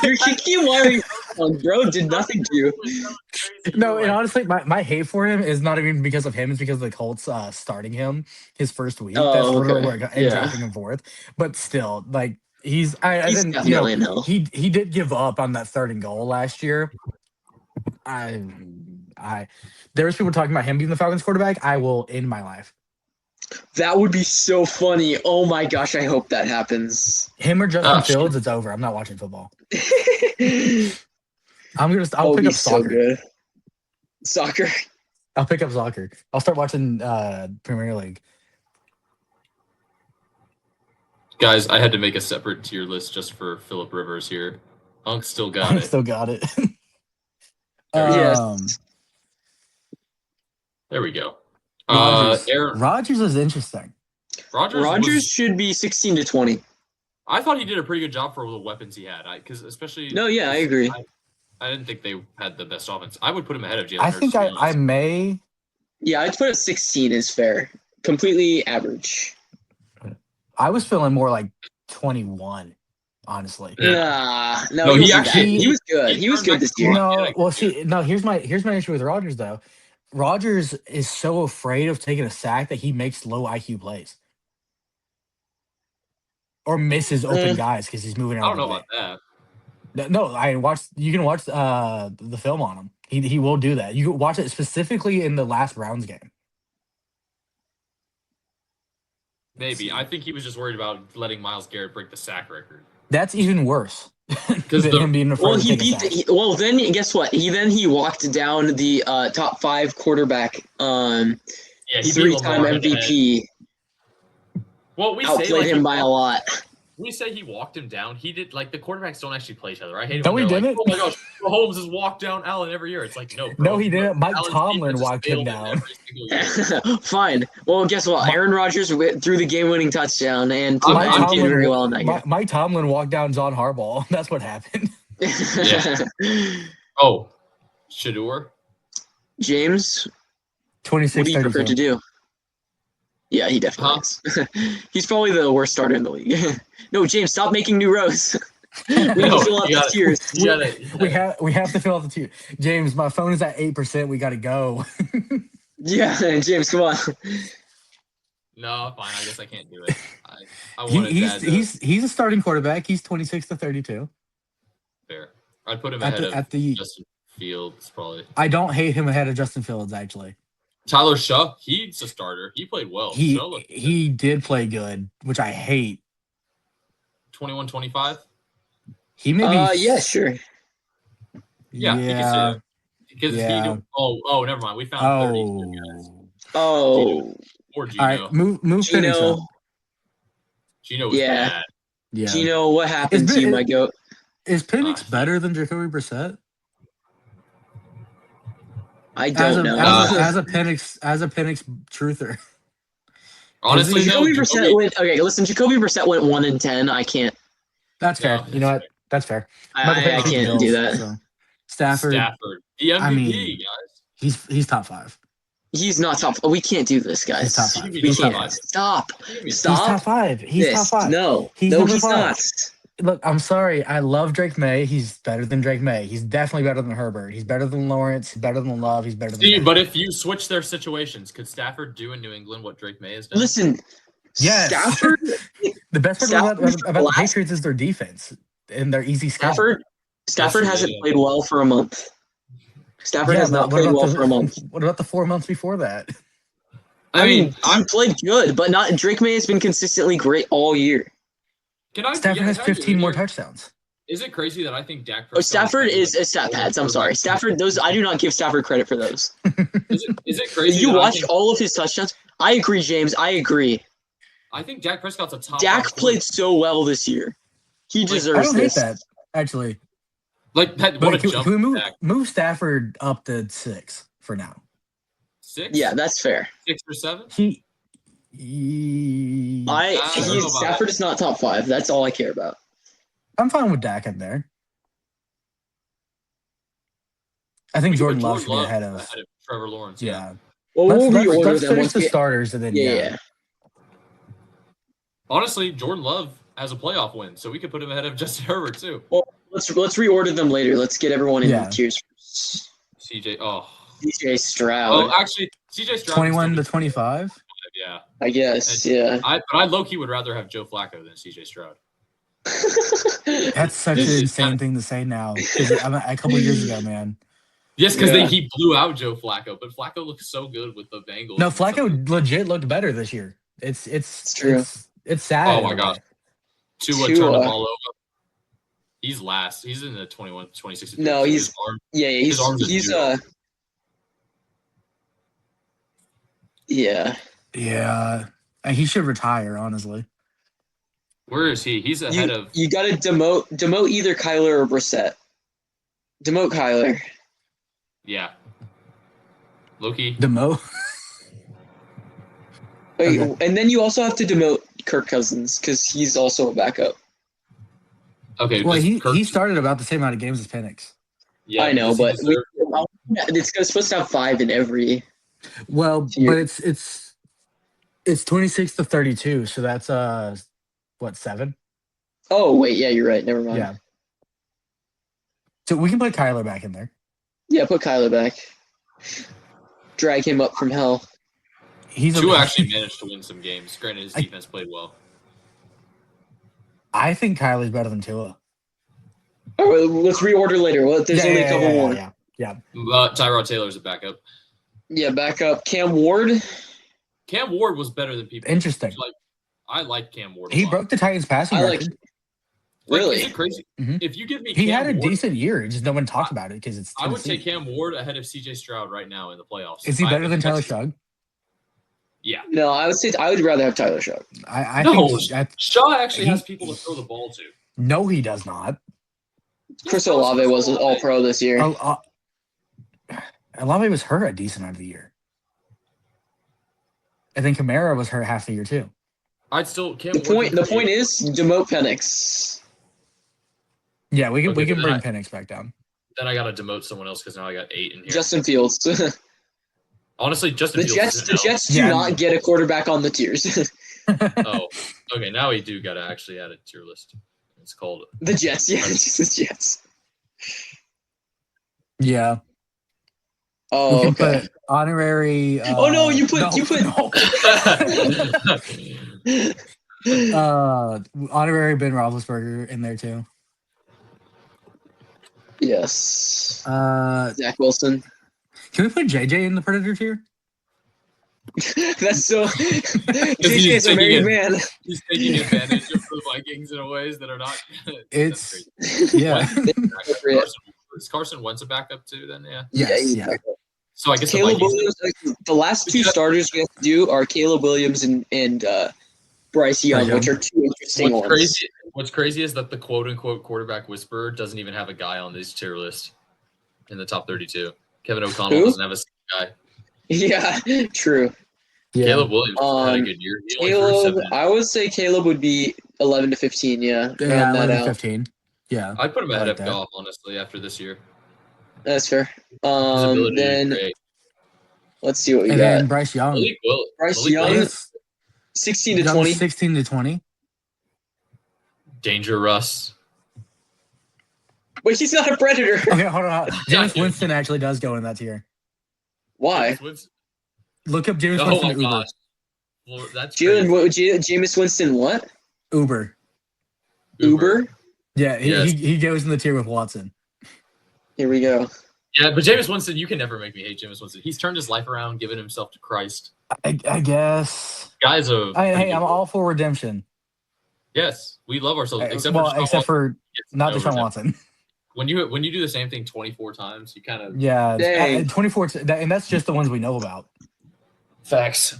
You're kicking Larry, bro. Did nothing to you. No, and honestly, my hate for him is not even because of him. It's because of the Colts starting him his first week. That's literally where I got drafting him fourth. But still, he's definitely in hell. He did give up on that 3rd and goal last year. There was people talking about him being the Falcons quarterback. I will end my life. That would be so funny. Oh my gosh, I hope that happens. Him or Justin Fields, it's over. I'm not watching football. I'll pick up soccer. So good. Soccer. I'll pick up soccer. I'll start watching Premier League. Guys, I had to make a separate tier list just for Phillip Rivers here. Hunk still got it. Still got it. Yes. There we go. Rodgers is interesting. Rodgers should be 16 to 20. I thought he did a pretty good job for the weapons he had. Because especially. No, yeah, I agree. I didn't think they had the best offense. I would put him ahead of Jalen I Hurts. think I may. Yeah, I'd put a 16 is fair. Completely average. I was feeling more like 21, honestly. No, he was good. He was good this year. Here's my issue with Rodgers though. Rodgers is so afraid of taking a sack that he makes low IQ plays. or misses open guys because he's moving I out. don't know about that. No, I watched. You can watch the film on him. He will do that. You can watch it specifically in the last Browns game. Maybe. I think he was just worried about letting Myles Garrett break the sack record. That's even worse than him being afraid Well, to he take a beat. sack. Well, then guess what? He walked down the top 5 quarterback. Yeah, he beat 3-time Lamar head-to-head. MVP. Well, we say Outplayed like him by a lot. we say he walked him down. He did like the quarterbacks don't actually play each other. I hate it. No, when he they're didn't. Like, oh my gosh, Mahomes has walked down Allen every year. It's like no, bro. No, he didn't. Mike Allen's Tomlin defense walked has him failed down. every single year. Fine. Well, guess what? Aaron Rodgers threw the game-winning touchdown, and Tim Mike Allen did very well in that game. Mike Tomlin walked down John Harbaugh. That's what happened. Oh, Shador. James, 26, what are you prepared to do? Yeah, he definitely is. He's probably the worst starter in the league. No, James, stop making new rows. We need to fill out the tiers. We have to fill out the tier. James, my phone is at 8%. We got to go. Yeah, James, come on. No, fine. I guess I can't do it. I wanted that. He's a starting quarterback. He's 26 to 32. Fair. I'd put him ahead of Justin Fields, probably. I don't hate him ahead of Justin Fields, actually. Tyler Shuck, he's a starter. He played well. He did play good, which I hate. 21-25? He maybe. Yeah, sure. Yeah. He can say that. Because he never mind. We found 32 guys. Oh. Or Gino. All right, move Gino. Gino was bad. Yeah. Gino, what happened to you, my goat? Is Penix better than Jacoby Brissett? I don't know. As a Penix truther. Honestly, Jacoby Brissett went. Okay, listen. Jacoby Brissett went 1-10. I can't. That's fair. You know what? That's fair. I can't do that. So. Stafford, the MVP, guys. He's top 5. He's not top. We can't do this, guys. He's top 5. We can't. Stop. He's top 5. He's top 5. No, he's not. Look, I'm sorry. I love Drake May. He's better than Drake May. He's definitely better than Herbert. He's better than Lawrence. He's better than Love. He's better than. But if you switch their situations, could Stafford do in New England what Drake May has done? Listen, yes. Stafford. The best part about the Patriots is their defense and their easy schedule. Stafford hasn't played well for a month. Stafford has not played well for a month. What about the 4 months before that? I mean, he played good, but not. Drake May has been consistently great all year. Stafford has 15 more touchdowns. Is it crazy that I think Dak Prescott? Stafford is stat pads. I'm sorry, Stafford. I do not give Stafford credit for those. Is it crazy? You watched all of his touchdowns. I agree, James. I agree. I think Dak Prescott's a top. Dak played so well this year. He deserves this. I don't hate that, actually. Like that. What a jump! Can we move Stafford up to 6 for now? 6? Yeah, that's fair. 6 or 7? Stafford is not top 5. That's all I care about. I'm fine with Dak in there. I think Jordan Love should be ahead of Trevor Lawrence. Yeah. Well, let's finish the starters and then yeah. Honestly, Jordan Love has a playoff win, so we could put him ahead of Justin Herbert too. Well, let's reorder them later. Let's get everyone in the tiers first. CJ Stroud. Oh, actually, CJ Stroud. 21 to 25. Yeah. I guess. Yeah. I low-key would rather have Joe Flacco than CJ Stroud. That's such an insane thing to say now. A couple of years ago, man. Yes, because he blew out Joe Flacco, but Flacco looks so good with the Bengals. No, Flacco legit looked better this year. It's true. It's sad. Oh my gosh. Tua turned the ball over. He's last. He's in the 21, 26. No, he's Yeah. And he should retire, honestly. Where is he? He's ahead of. You got to demote either Kyler or Brissett. Demote Kyler. Yeah. Loki. Demote. Okay. And then you also have to demote Kirk Cousins because he's also a backup. Okay. Well, he started about the same amount of games as Penix. Yeah, I know, but it's supposed to have 5 in every. Well, but it's 26 to 32, so that's 7? Oh wait, yeah, you're right. Never mind. Yeah. So we can put Kyler back in there. Yeah, put Kyler back. Drag him up from hell. Tua actually managed to win some games. Granted, his defense played well. I think Kylie's better than Tua. All right, let's reorder later. Well, there's only a couple more. Yeah. Tyrod Taylor's a backup. Yeah, back up. Cam Ward. Cam Ward was better than people. Interesting. I like Cam Ward. He broke the Titans passing record. Really? Is it crazy? Mm-hmm. If you give me, he Cam had a Ward, decent year. Just no one talked about it because it's. I would Tennessee. take Cam Ward ahead of C.J. Stroud right now in the playoffs. Is he better than Tyler Shug? Yeah. No, I would rather have Tyler Shug. I think Shaw actually has people to throw the ball to. No, he does not. Chris Olave was an All-Pro this year. Olave was hurt a decent amount of the year. And then Kamara was hurt half the year too. I'd still Cam. The point is demote Penix. Yeah, we can bring Penix back down. Then I gotta demote someone else because now I got 8 in here. Justin Fields. Honestly, Justin Fields. The Jets do not get a quarterback on the tiers. Oh, okay. Now we do gotta actually add a tier list. It's called the Jets. Yeah, it's just the Jets. Yeah. Oh, okay. Put honorary. Oh no, you put. Honorary Ben Roethlisberger in there too. Yes. Zach Wilson. Can we put JJ in the Predator tier? That's so. JJ is a married man. He's taking advantage of the Vikings in ways that are not. It's yeah. Is Carson Wentz a backup too? Then yeah. Yes, yeah. So I guess Caleb Williams. The last two starters we have to do are Caleb Williams and Bryce Young, which are two interesting ones. What's crazy is that the quote-unquote quarterback whisperer doesn't even have a guy on this tier list in the top 32. Kevin O'Connell doesn't have a guy. Yeah, true. Yeah. Caleb Williams had a good year. Caleb, I would say Caleb would be 11 to 15. Yeah, 11 to 15. Yeah, I'd put him ahead of Goff, honestly, after this year. That's fair. Then let's see what we got. Then Bryce Young. Bryce Young, 16 to 20. 16 to 20. Danger Russ. Wait, he's not a Predator. Okay, hold on. Jameis Winston actually does go in that tier. Why? Look up Jameis Winston Uber. Gosh. Well, that's Jameis Winston what? Uber. Yeah, he goes in the tier with Watson. Here we go. Yeah, but Jameis Winston, you can never make me hate Jameis Winston. He's turned his life around, given himself to Christ. I guess. Guys, I'm all for redemption. Yes, we love ourselves, except for not Deshaun Watson. When you do the same thing 24 times, you kind of 24, and that's just the ones we know about. Facts.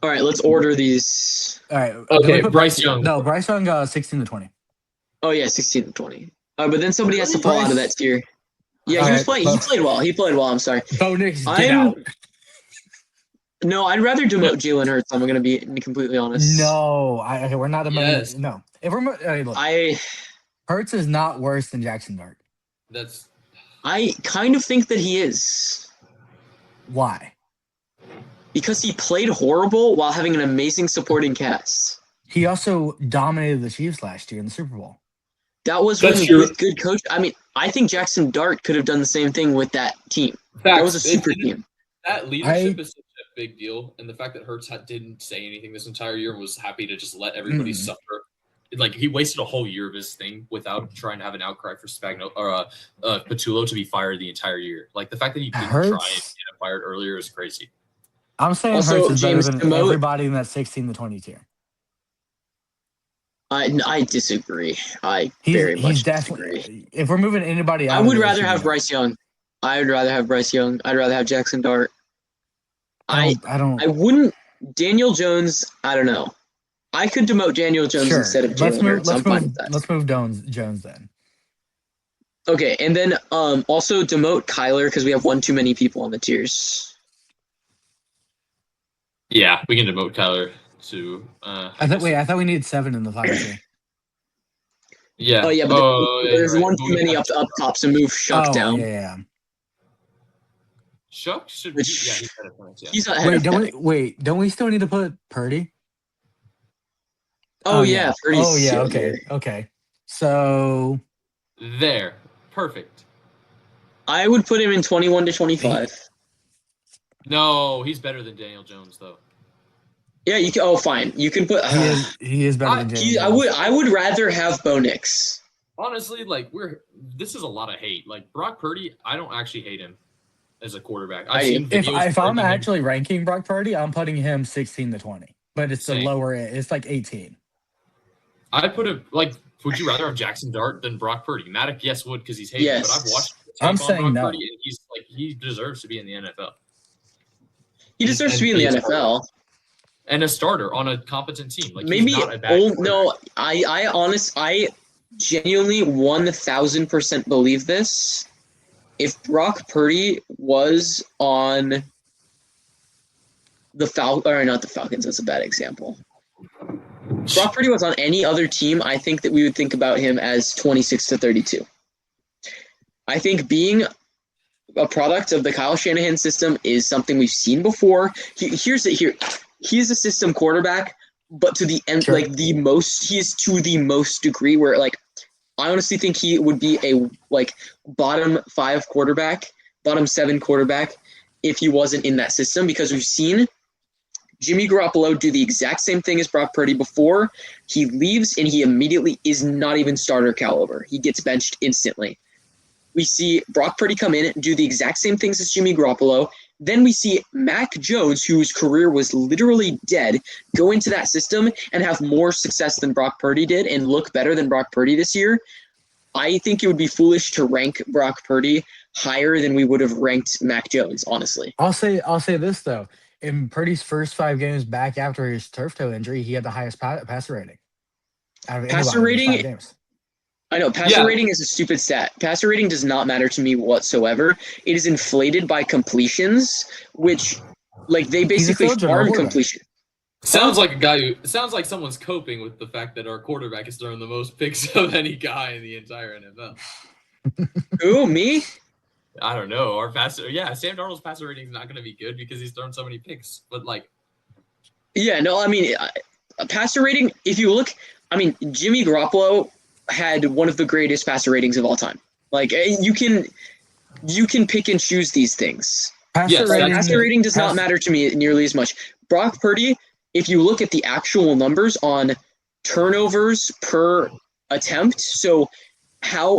All right, let's order these. All right. Okay, Bryce Young. No, Bryce Young 16 to 20. Oh yeah, 16 to 20. But then somebody has to fall out of that tier. Yeah, he played well. He played well. I'm sorry. Bo Nix, get out. No, I'd rather demote Jalen Hurts. I'm going to be completely honest. No, we're not demoting. No, if we're look, Hurts is not worse than Jackson Dart. I kind of think that he is. Why? Because he played horrible while having an amazing supporting cast. He also dominated the Chiefs last year in the Super Bowl. That was with good coach. I mean, I think Jackson Dart could have done the same thing with that team. That was a super team. That leadership is such a big deal, and the fact that Hurts didn't say anything this entire year and was happy to just let everybody suffer. Like, he wasted a whole year of his thing without trying to have an outcry for Spagnuolo or Patullo to be fired the entire year. Like, the fact that he didn't try and get him fired earlier is crazy. I'm saying Hurts is better than everybody in that 16 to 20 tier. I disagree. I very much disagree. If we're moving anybody out, I would rather have Bryce Young. I would rather have Bryce Young. I'd rather have Jackson Dart. I wouldn't. Daniel Jones. I don't know. I could demote Daniel Jones instead of Jalen Hurts. I'm fine with that. Let's move Jones then. Okay, and then also demote Kyler because we have one too many people on the tiers. Yeah, we can demote Kyler to. I thought we needed 7 in the final tier. Yeah. Oh yeah, but there's one too many up top, so move Shuck down. Yeah. Shuck should be. Yeah, he's better points. Yeah. He's not ahead don't we still need to put Purdy? Oh yeah. Purdy's Okay. So there. Perfect. I would put him in 21 to 25. No, he's better than Daniel Jones though. Yeah, you can. Oh, fine. You can put. He is better than Jalen Jones. I would rather have Bo Nix. Honestly, like this is a lot of hate. Like Brock Purdy, I don't actually hate him as a quarterback. I've seen videos. If I'm actually ranking Brock Purdy, I'm putting him 16 to 20. But it's the lower end. It's like 18. I put him like. Would you rather have Jackson Dart than Brock Purdy? Maddoc, yes, would because he's hated. Yes. But I've watched. I'm saying Brock no. Purdy, and he deserves to be in the NFL. He deserves to be in the NFL. And a starter on a competent team. Like maybe. He's not a bad No, I genuinely 1,000% believe this. If Brock Purdy was on not the Falcons, that's a bad example. If Brock Purdy was on any other team, I think that we would think about him as 26 to 32. I think being a product of the Kyle Shanahan system is something we've seen before. He is a system quarterback, but to the end, sure. he is to the most degree where I honestly think he would be a bottom 5 quarterback, bottom 7 quarterback if he wasn't in that system, because we've seen Jimmy Garoppolo do the exact same thing as Brock Purdy before he leaves, and he immediately is not even starter caliber. He gets benched instantly. We see Brock Purdy come in and do the exact same things as Jimmy Garoppolo. Then we see Mac Jones, whose career was literally dead, go into that system and have more success than Brock Purdy did and look better than Brock Purdy this year. I think it would be foolish to rank Brock Purdy higher than we would have ranked Mac Jones, honestly. I'll say this, though. In Purdy's first 5 games back after his turf toe injury, he had the highest passer rating. Passer rating? I know. Passer rating is a stupid stat. Passer rating does not matter to me whatsoever. It is inflated by completions, which, they basically farm completion. Sounds like someone's coping with the fact that our quarterback is throwing the most picks of any guy in the entire NFL. Who, me? I don't know. Sam Darnold's passer rating is not going to be good because he's thrown so many picks. But passer rating. If you look, Jimmy Garoppolo had one of the greatest passer ratings of all time. You can pick and choose these things. Passer rating does not matter to me nearly as much. Brock Purdy, if you look at the actual numbers on turnovers per attempt, so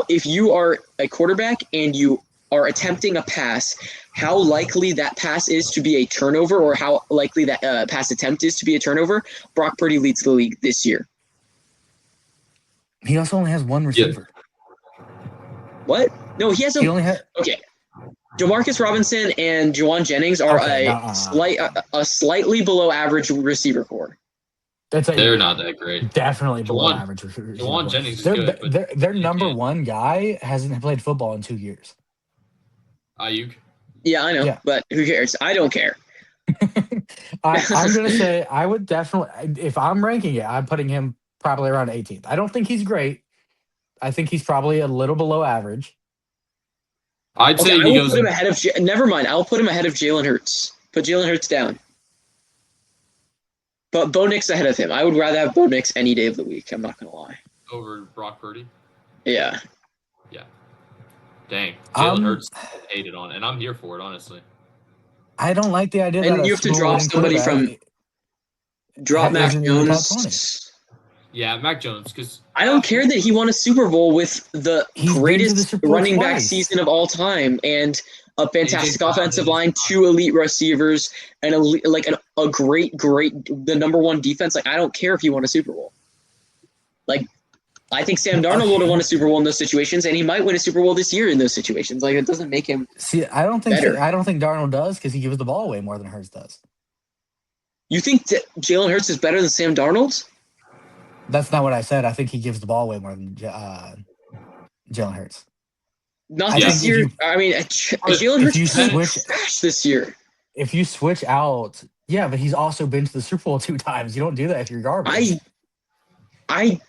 if you are a quarterback and you are attempting a pass, how likely that pass is to be a turnover, or how likely that pass attempt is to be a turnover, Brock Purdy leads the league this year. He also only has one receiver. Yeah. What? No, he has a... Okay. Jamarcus Robinson and Juwan Jennings are a slightly below average receiver core. They're not that great. Definitely below average receiver. Juwan Jennings is good. Their number one guy hasn't played football in 2 years. Ayuk. Yeah, I know, but who cares? I don't care. I'm going to say I would definitely, if I'm ranking it, I'm putting him probably around 18th. I don't think he's great. I think he's probably a little below average. I'd say he goes. Put him ahead of. Never mind. I'll put him ahead of Jalen Hurts. Put Jalen Hurts down. But Bo Nix ahead of him. I would rather have Bo Nix any day of the week. I'm not gonna lie. Over Brock Purdy. Yeah. Yeah. Dang. Jalen Hurts hated on, and I'm here for it, honestly. I don't like the idea that you have to drop somebody from. Drop Mac Jones. Yeah, Mac Jones, because I don't care that he won a Super Bowl with the greatest running back season of all time and a fantastic offensive line, 2 elite receivers, and a great, the number 1 defense. I don't care if he won a Super Bowl. I think Sam Darnold would have won a Super Bowl in those situations, and he might win a Super Bowl this year in those situations. It doesn't make him. See, I don't think Darnold does, because he gives the ball away more than Hurts does. You think that Jalen Hurts is better than Sam Darnold? That's not what I said. I think he gives the ball away more than Jalen Hurts. Not this year. Jalen Hurts is trash this year. If you switch out, but he's also been to the Super Bowl 2 times. You don't do that if you're garbage. I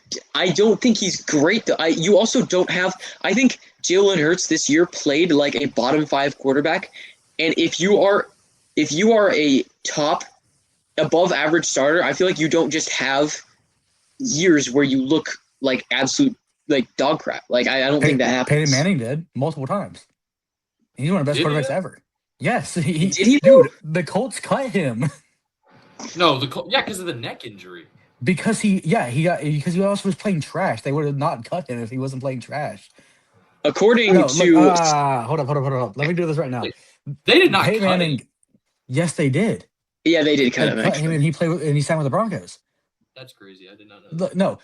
don't think he's great though. You also don't have. I think Jalen Hurts this year played like a bottom 5 quarterback, and if you are a top above average starter, I feel like you don't just have years where you look like absolute dog crap. I don't think that happens. Peyton Manning did multiple times. He's one of the best quarterbacks ever. Yes, did he? Dude, the Colts cut him. No, because of the neck injury. Because he also was playing trash. They would have not cut him if he wasn't playing trash. According No, to look, hold up. Let me do this right now. They did not Peyton cut Manning. him. Yes, they did. yeah, they did cut They him. cut Actually. him, and he signed with the Broncos. That's crazy. I did not know. Look, no,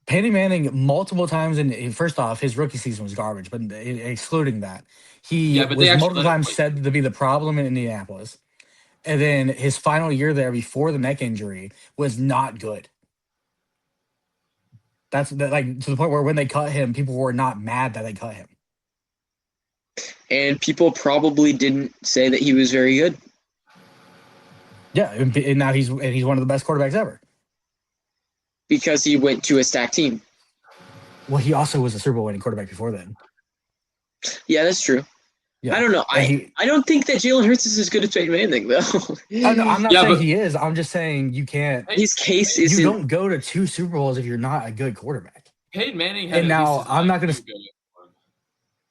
Peyton Manning multiple times, and first off, his rookie season was garbage. But excluding that, he But they was actually multiple let him times play. said to be the problem in Indianapolis. And then his final year there before the neck injury was not good. That's like to the point where when they cut him, people were not mad that they cut him. And people probably didn't say that he was very good. Yeah, and now he's one of the best quarterbacks ever. Because he went to a stacked team. Well, he also was a Super Bowl winning quarterback before then. Yeah, that's true. Yeah. I don't know. I don't think that Jalen Hurts is as good as Peyton Manning, though. I'm not saying he is. I'm just saying you can't. His case is you don't go to 2 Super Bowls if you're not a good quarterback. Peyton Manning had. And now I'm not going to.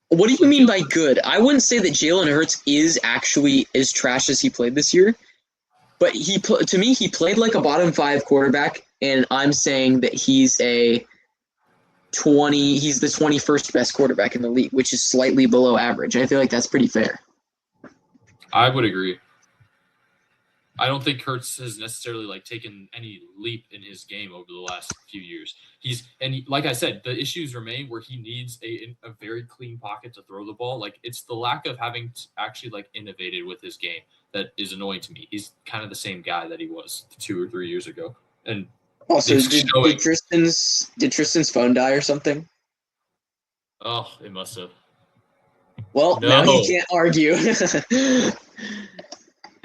What do you mean by good? I wouldn't say that Jalen Hurts is actually as trash as he played this year, but to me he played like a bottom 5 quarterback, and I'm saying that he's the 21st best quarterback in the league, which is slightly below average. I feel like that's pretty fair. I would agree. I don't think Hurts has necessarily taken any leap in his game over the last few years. Like I said, the issues remain where he needs a very clean pocket to throw the ball. It's the lack of having actually innovated with his game that is annoying to me. He's kind of the same guy that he was 2 or 3 years ago. And also, did Tristan's phone die or something? Oh, it must have. Well, now he can't argue.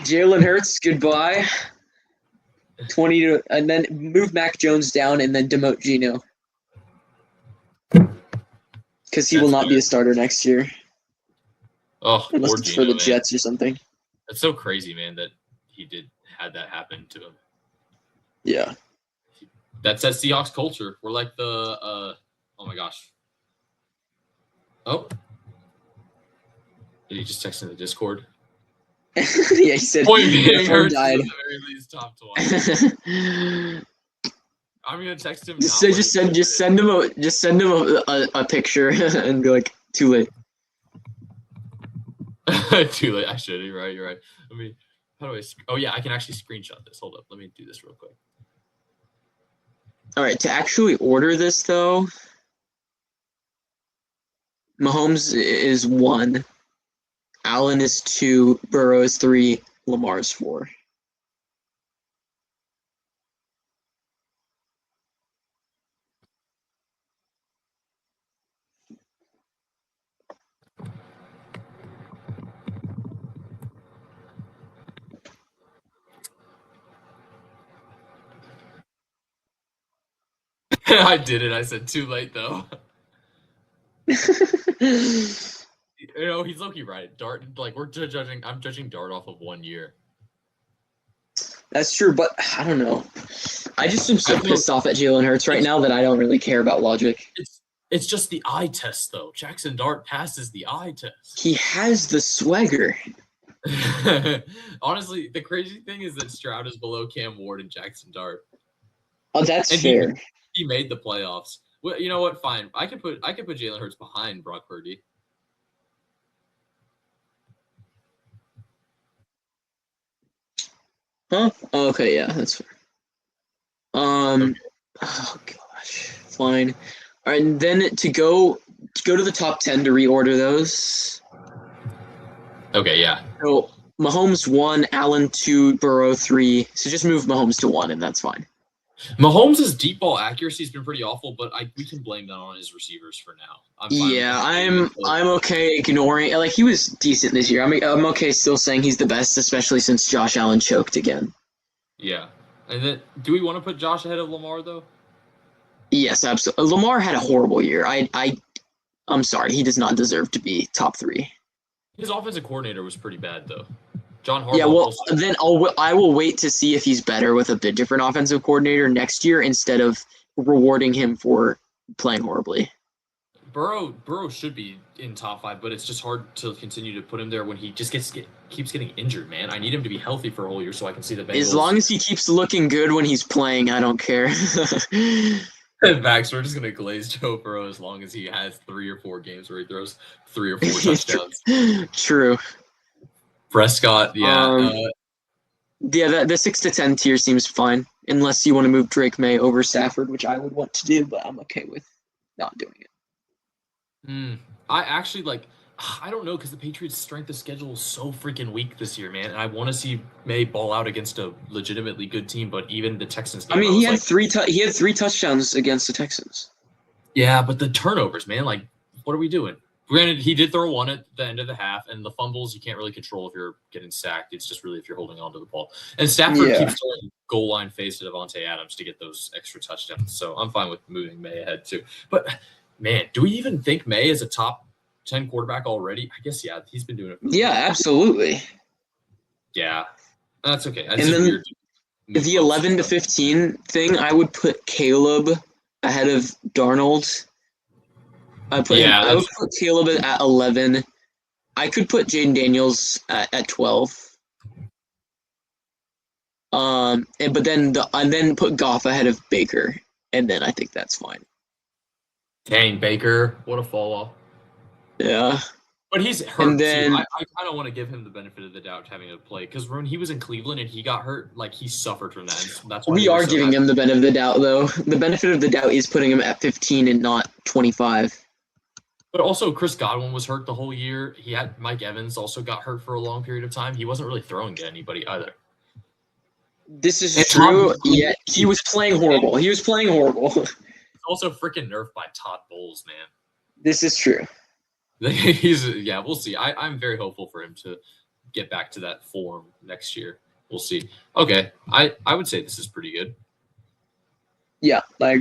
Jalen Hurts, goodbye. 20 and then move Mac Jones down and then demote Geno. Because he will not be a starter next year. Oh, unless it's for the Jets or something. That's so crazy, man, that he had that happen to him. Yeah. That's that Seahawks culture. We're like the oh my gosh. Oh. Did he just text in the Discord? Yeah, he said the phone died. At the very least, top 20. I'm gonna text him. Just send him a picture and be like, too late. Too late. I should. You're right. Let me. How do I? Oh yeah, I can actually screenshot this. Hold up. Let me do this real quick. All right. To actually order this though, Mahomes is 1. Allen is 2, Burrow is 3, Lamar is 4. I did it. I said too late though. He's low-key right. Dart, we're judging. I'm judging Dart off of 1 year. That's true, but I don't know. I just am so pissed off at Jalen Hurts right now that I don't really care about logic. It's just the eye test, though. Jackson Dart passes the eye test. He has the swagger. Honestly, the crazy thing is that Stroud is below Cam Ward and Jackson Dart. Oh, that's fair. He made the playoffs. Well, you know what? Fine. I could put Jalen Hurts behind Brock Purdy. Huh? Oh, okay, yeah, that's fair. Okay. Oh gosh, fine. All right, and then to go to the top 10 to reorder those. Okay, yeah. So Mahomes 1, Allen 2, Burrow 3. So just move Mahomes to 1, and that's fine. Mahomes' deep ball accuracy has been pretty awful, but we can blame that on his receivers for now. I'm okay ignoring. He was decent this year. I'm okay still saying he's the best, especially since Josh Allen choked again. Yeah, and then do we want to put Josh ahead of Lamar though? Yes, absolutely. Lamar had a horrible year. I'm sorry, he does not deserve to be top 3. His offensive coordinator was pretty bad though. John Harbaugh. Yeah, well, then I will wait to see if he's better with a bit different offensive coordinator next year instead of rewarding him for playing horribly. Burrow should be in top 5, but it's just hard to continue to put him there when he just keeps getting injured, man. I need him to be healthy for a whole year so I can see the Bengals. As long as he keeps looking good when he's playing, I don't care. Max, we're just gonna glaze Joe Burrow as long as he has 3 or 4 games where he throws 3 or 4 touchdowns. True. Prescott, yeah. The 6 to 10 tier seems fine, unless you want to move Drake May over Stafford, which I would want to do, but I'm okay with not doing it. I actually I don't know, because the Patriots' strength of schedule is so freaking weak this year, man. And I want to see May ball out against a legitimately good team, but even the Texans game, he had 3 touchdowns against the Texans. Yeah, but the turnovers, man, what are we doing? Granted, he did throw 1 at the end of the half, and the fumbles you can't really control if you're getting sacked. It's just really if you're holding on to the ball. And Stafford keeps throwing goal line face to Devontae Adams to get those extra touchdowns. So I'm fine with moving May ahead too. But man, do we even think May is a top 10 quarterback already? I guess, yeah, he's been doing it. Yeah, absolutely. Yeah, that's okay. And then the 11 to 15 thing, I would put Caleb ahead of Darnold. I would put Caleb at 11. I could put Jaden Daniels at 12. But then put Goff ahead of Baker, and then I think that's fine. Dang, Baker, what a fall off. Yeah. But he's hurt, and then, too. I kind of want to give him the benefit of the doubt having to play, because when he was in Cleveland and he got hurt, he suffered from that. And that's why we are giving him the benefit of the doubt, though. The benefit of the doubt is putting him at 15 and not 25. But also, Chris Godwin was hurt the whole year. He had Mike Evans also got hurt for a long period of time. He wasn't really throwing to anybody either. This is true. Yeah, he was playing horrible. He's also freaking nerfed by Todd Bowles, man. This is true. We'll see. I'm very hopeful for him to get back to that form next year. We'll see. Okay, I would say this is pretty good. Yeah, I agree.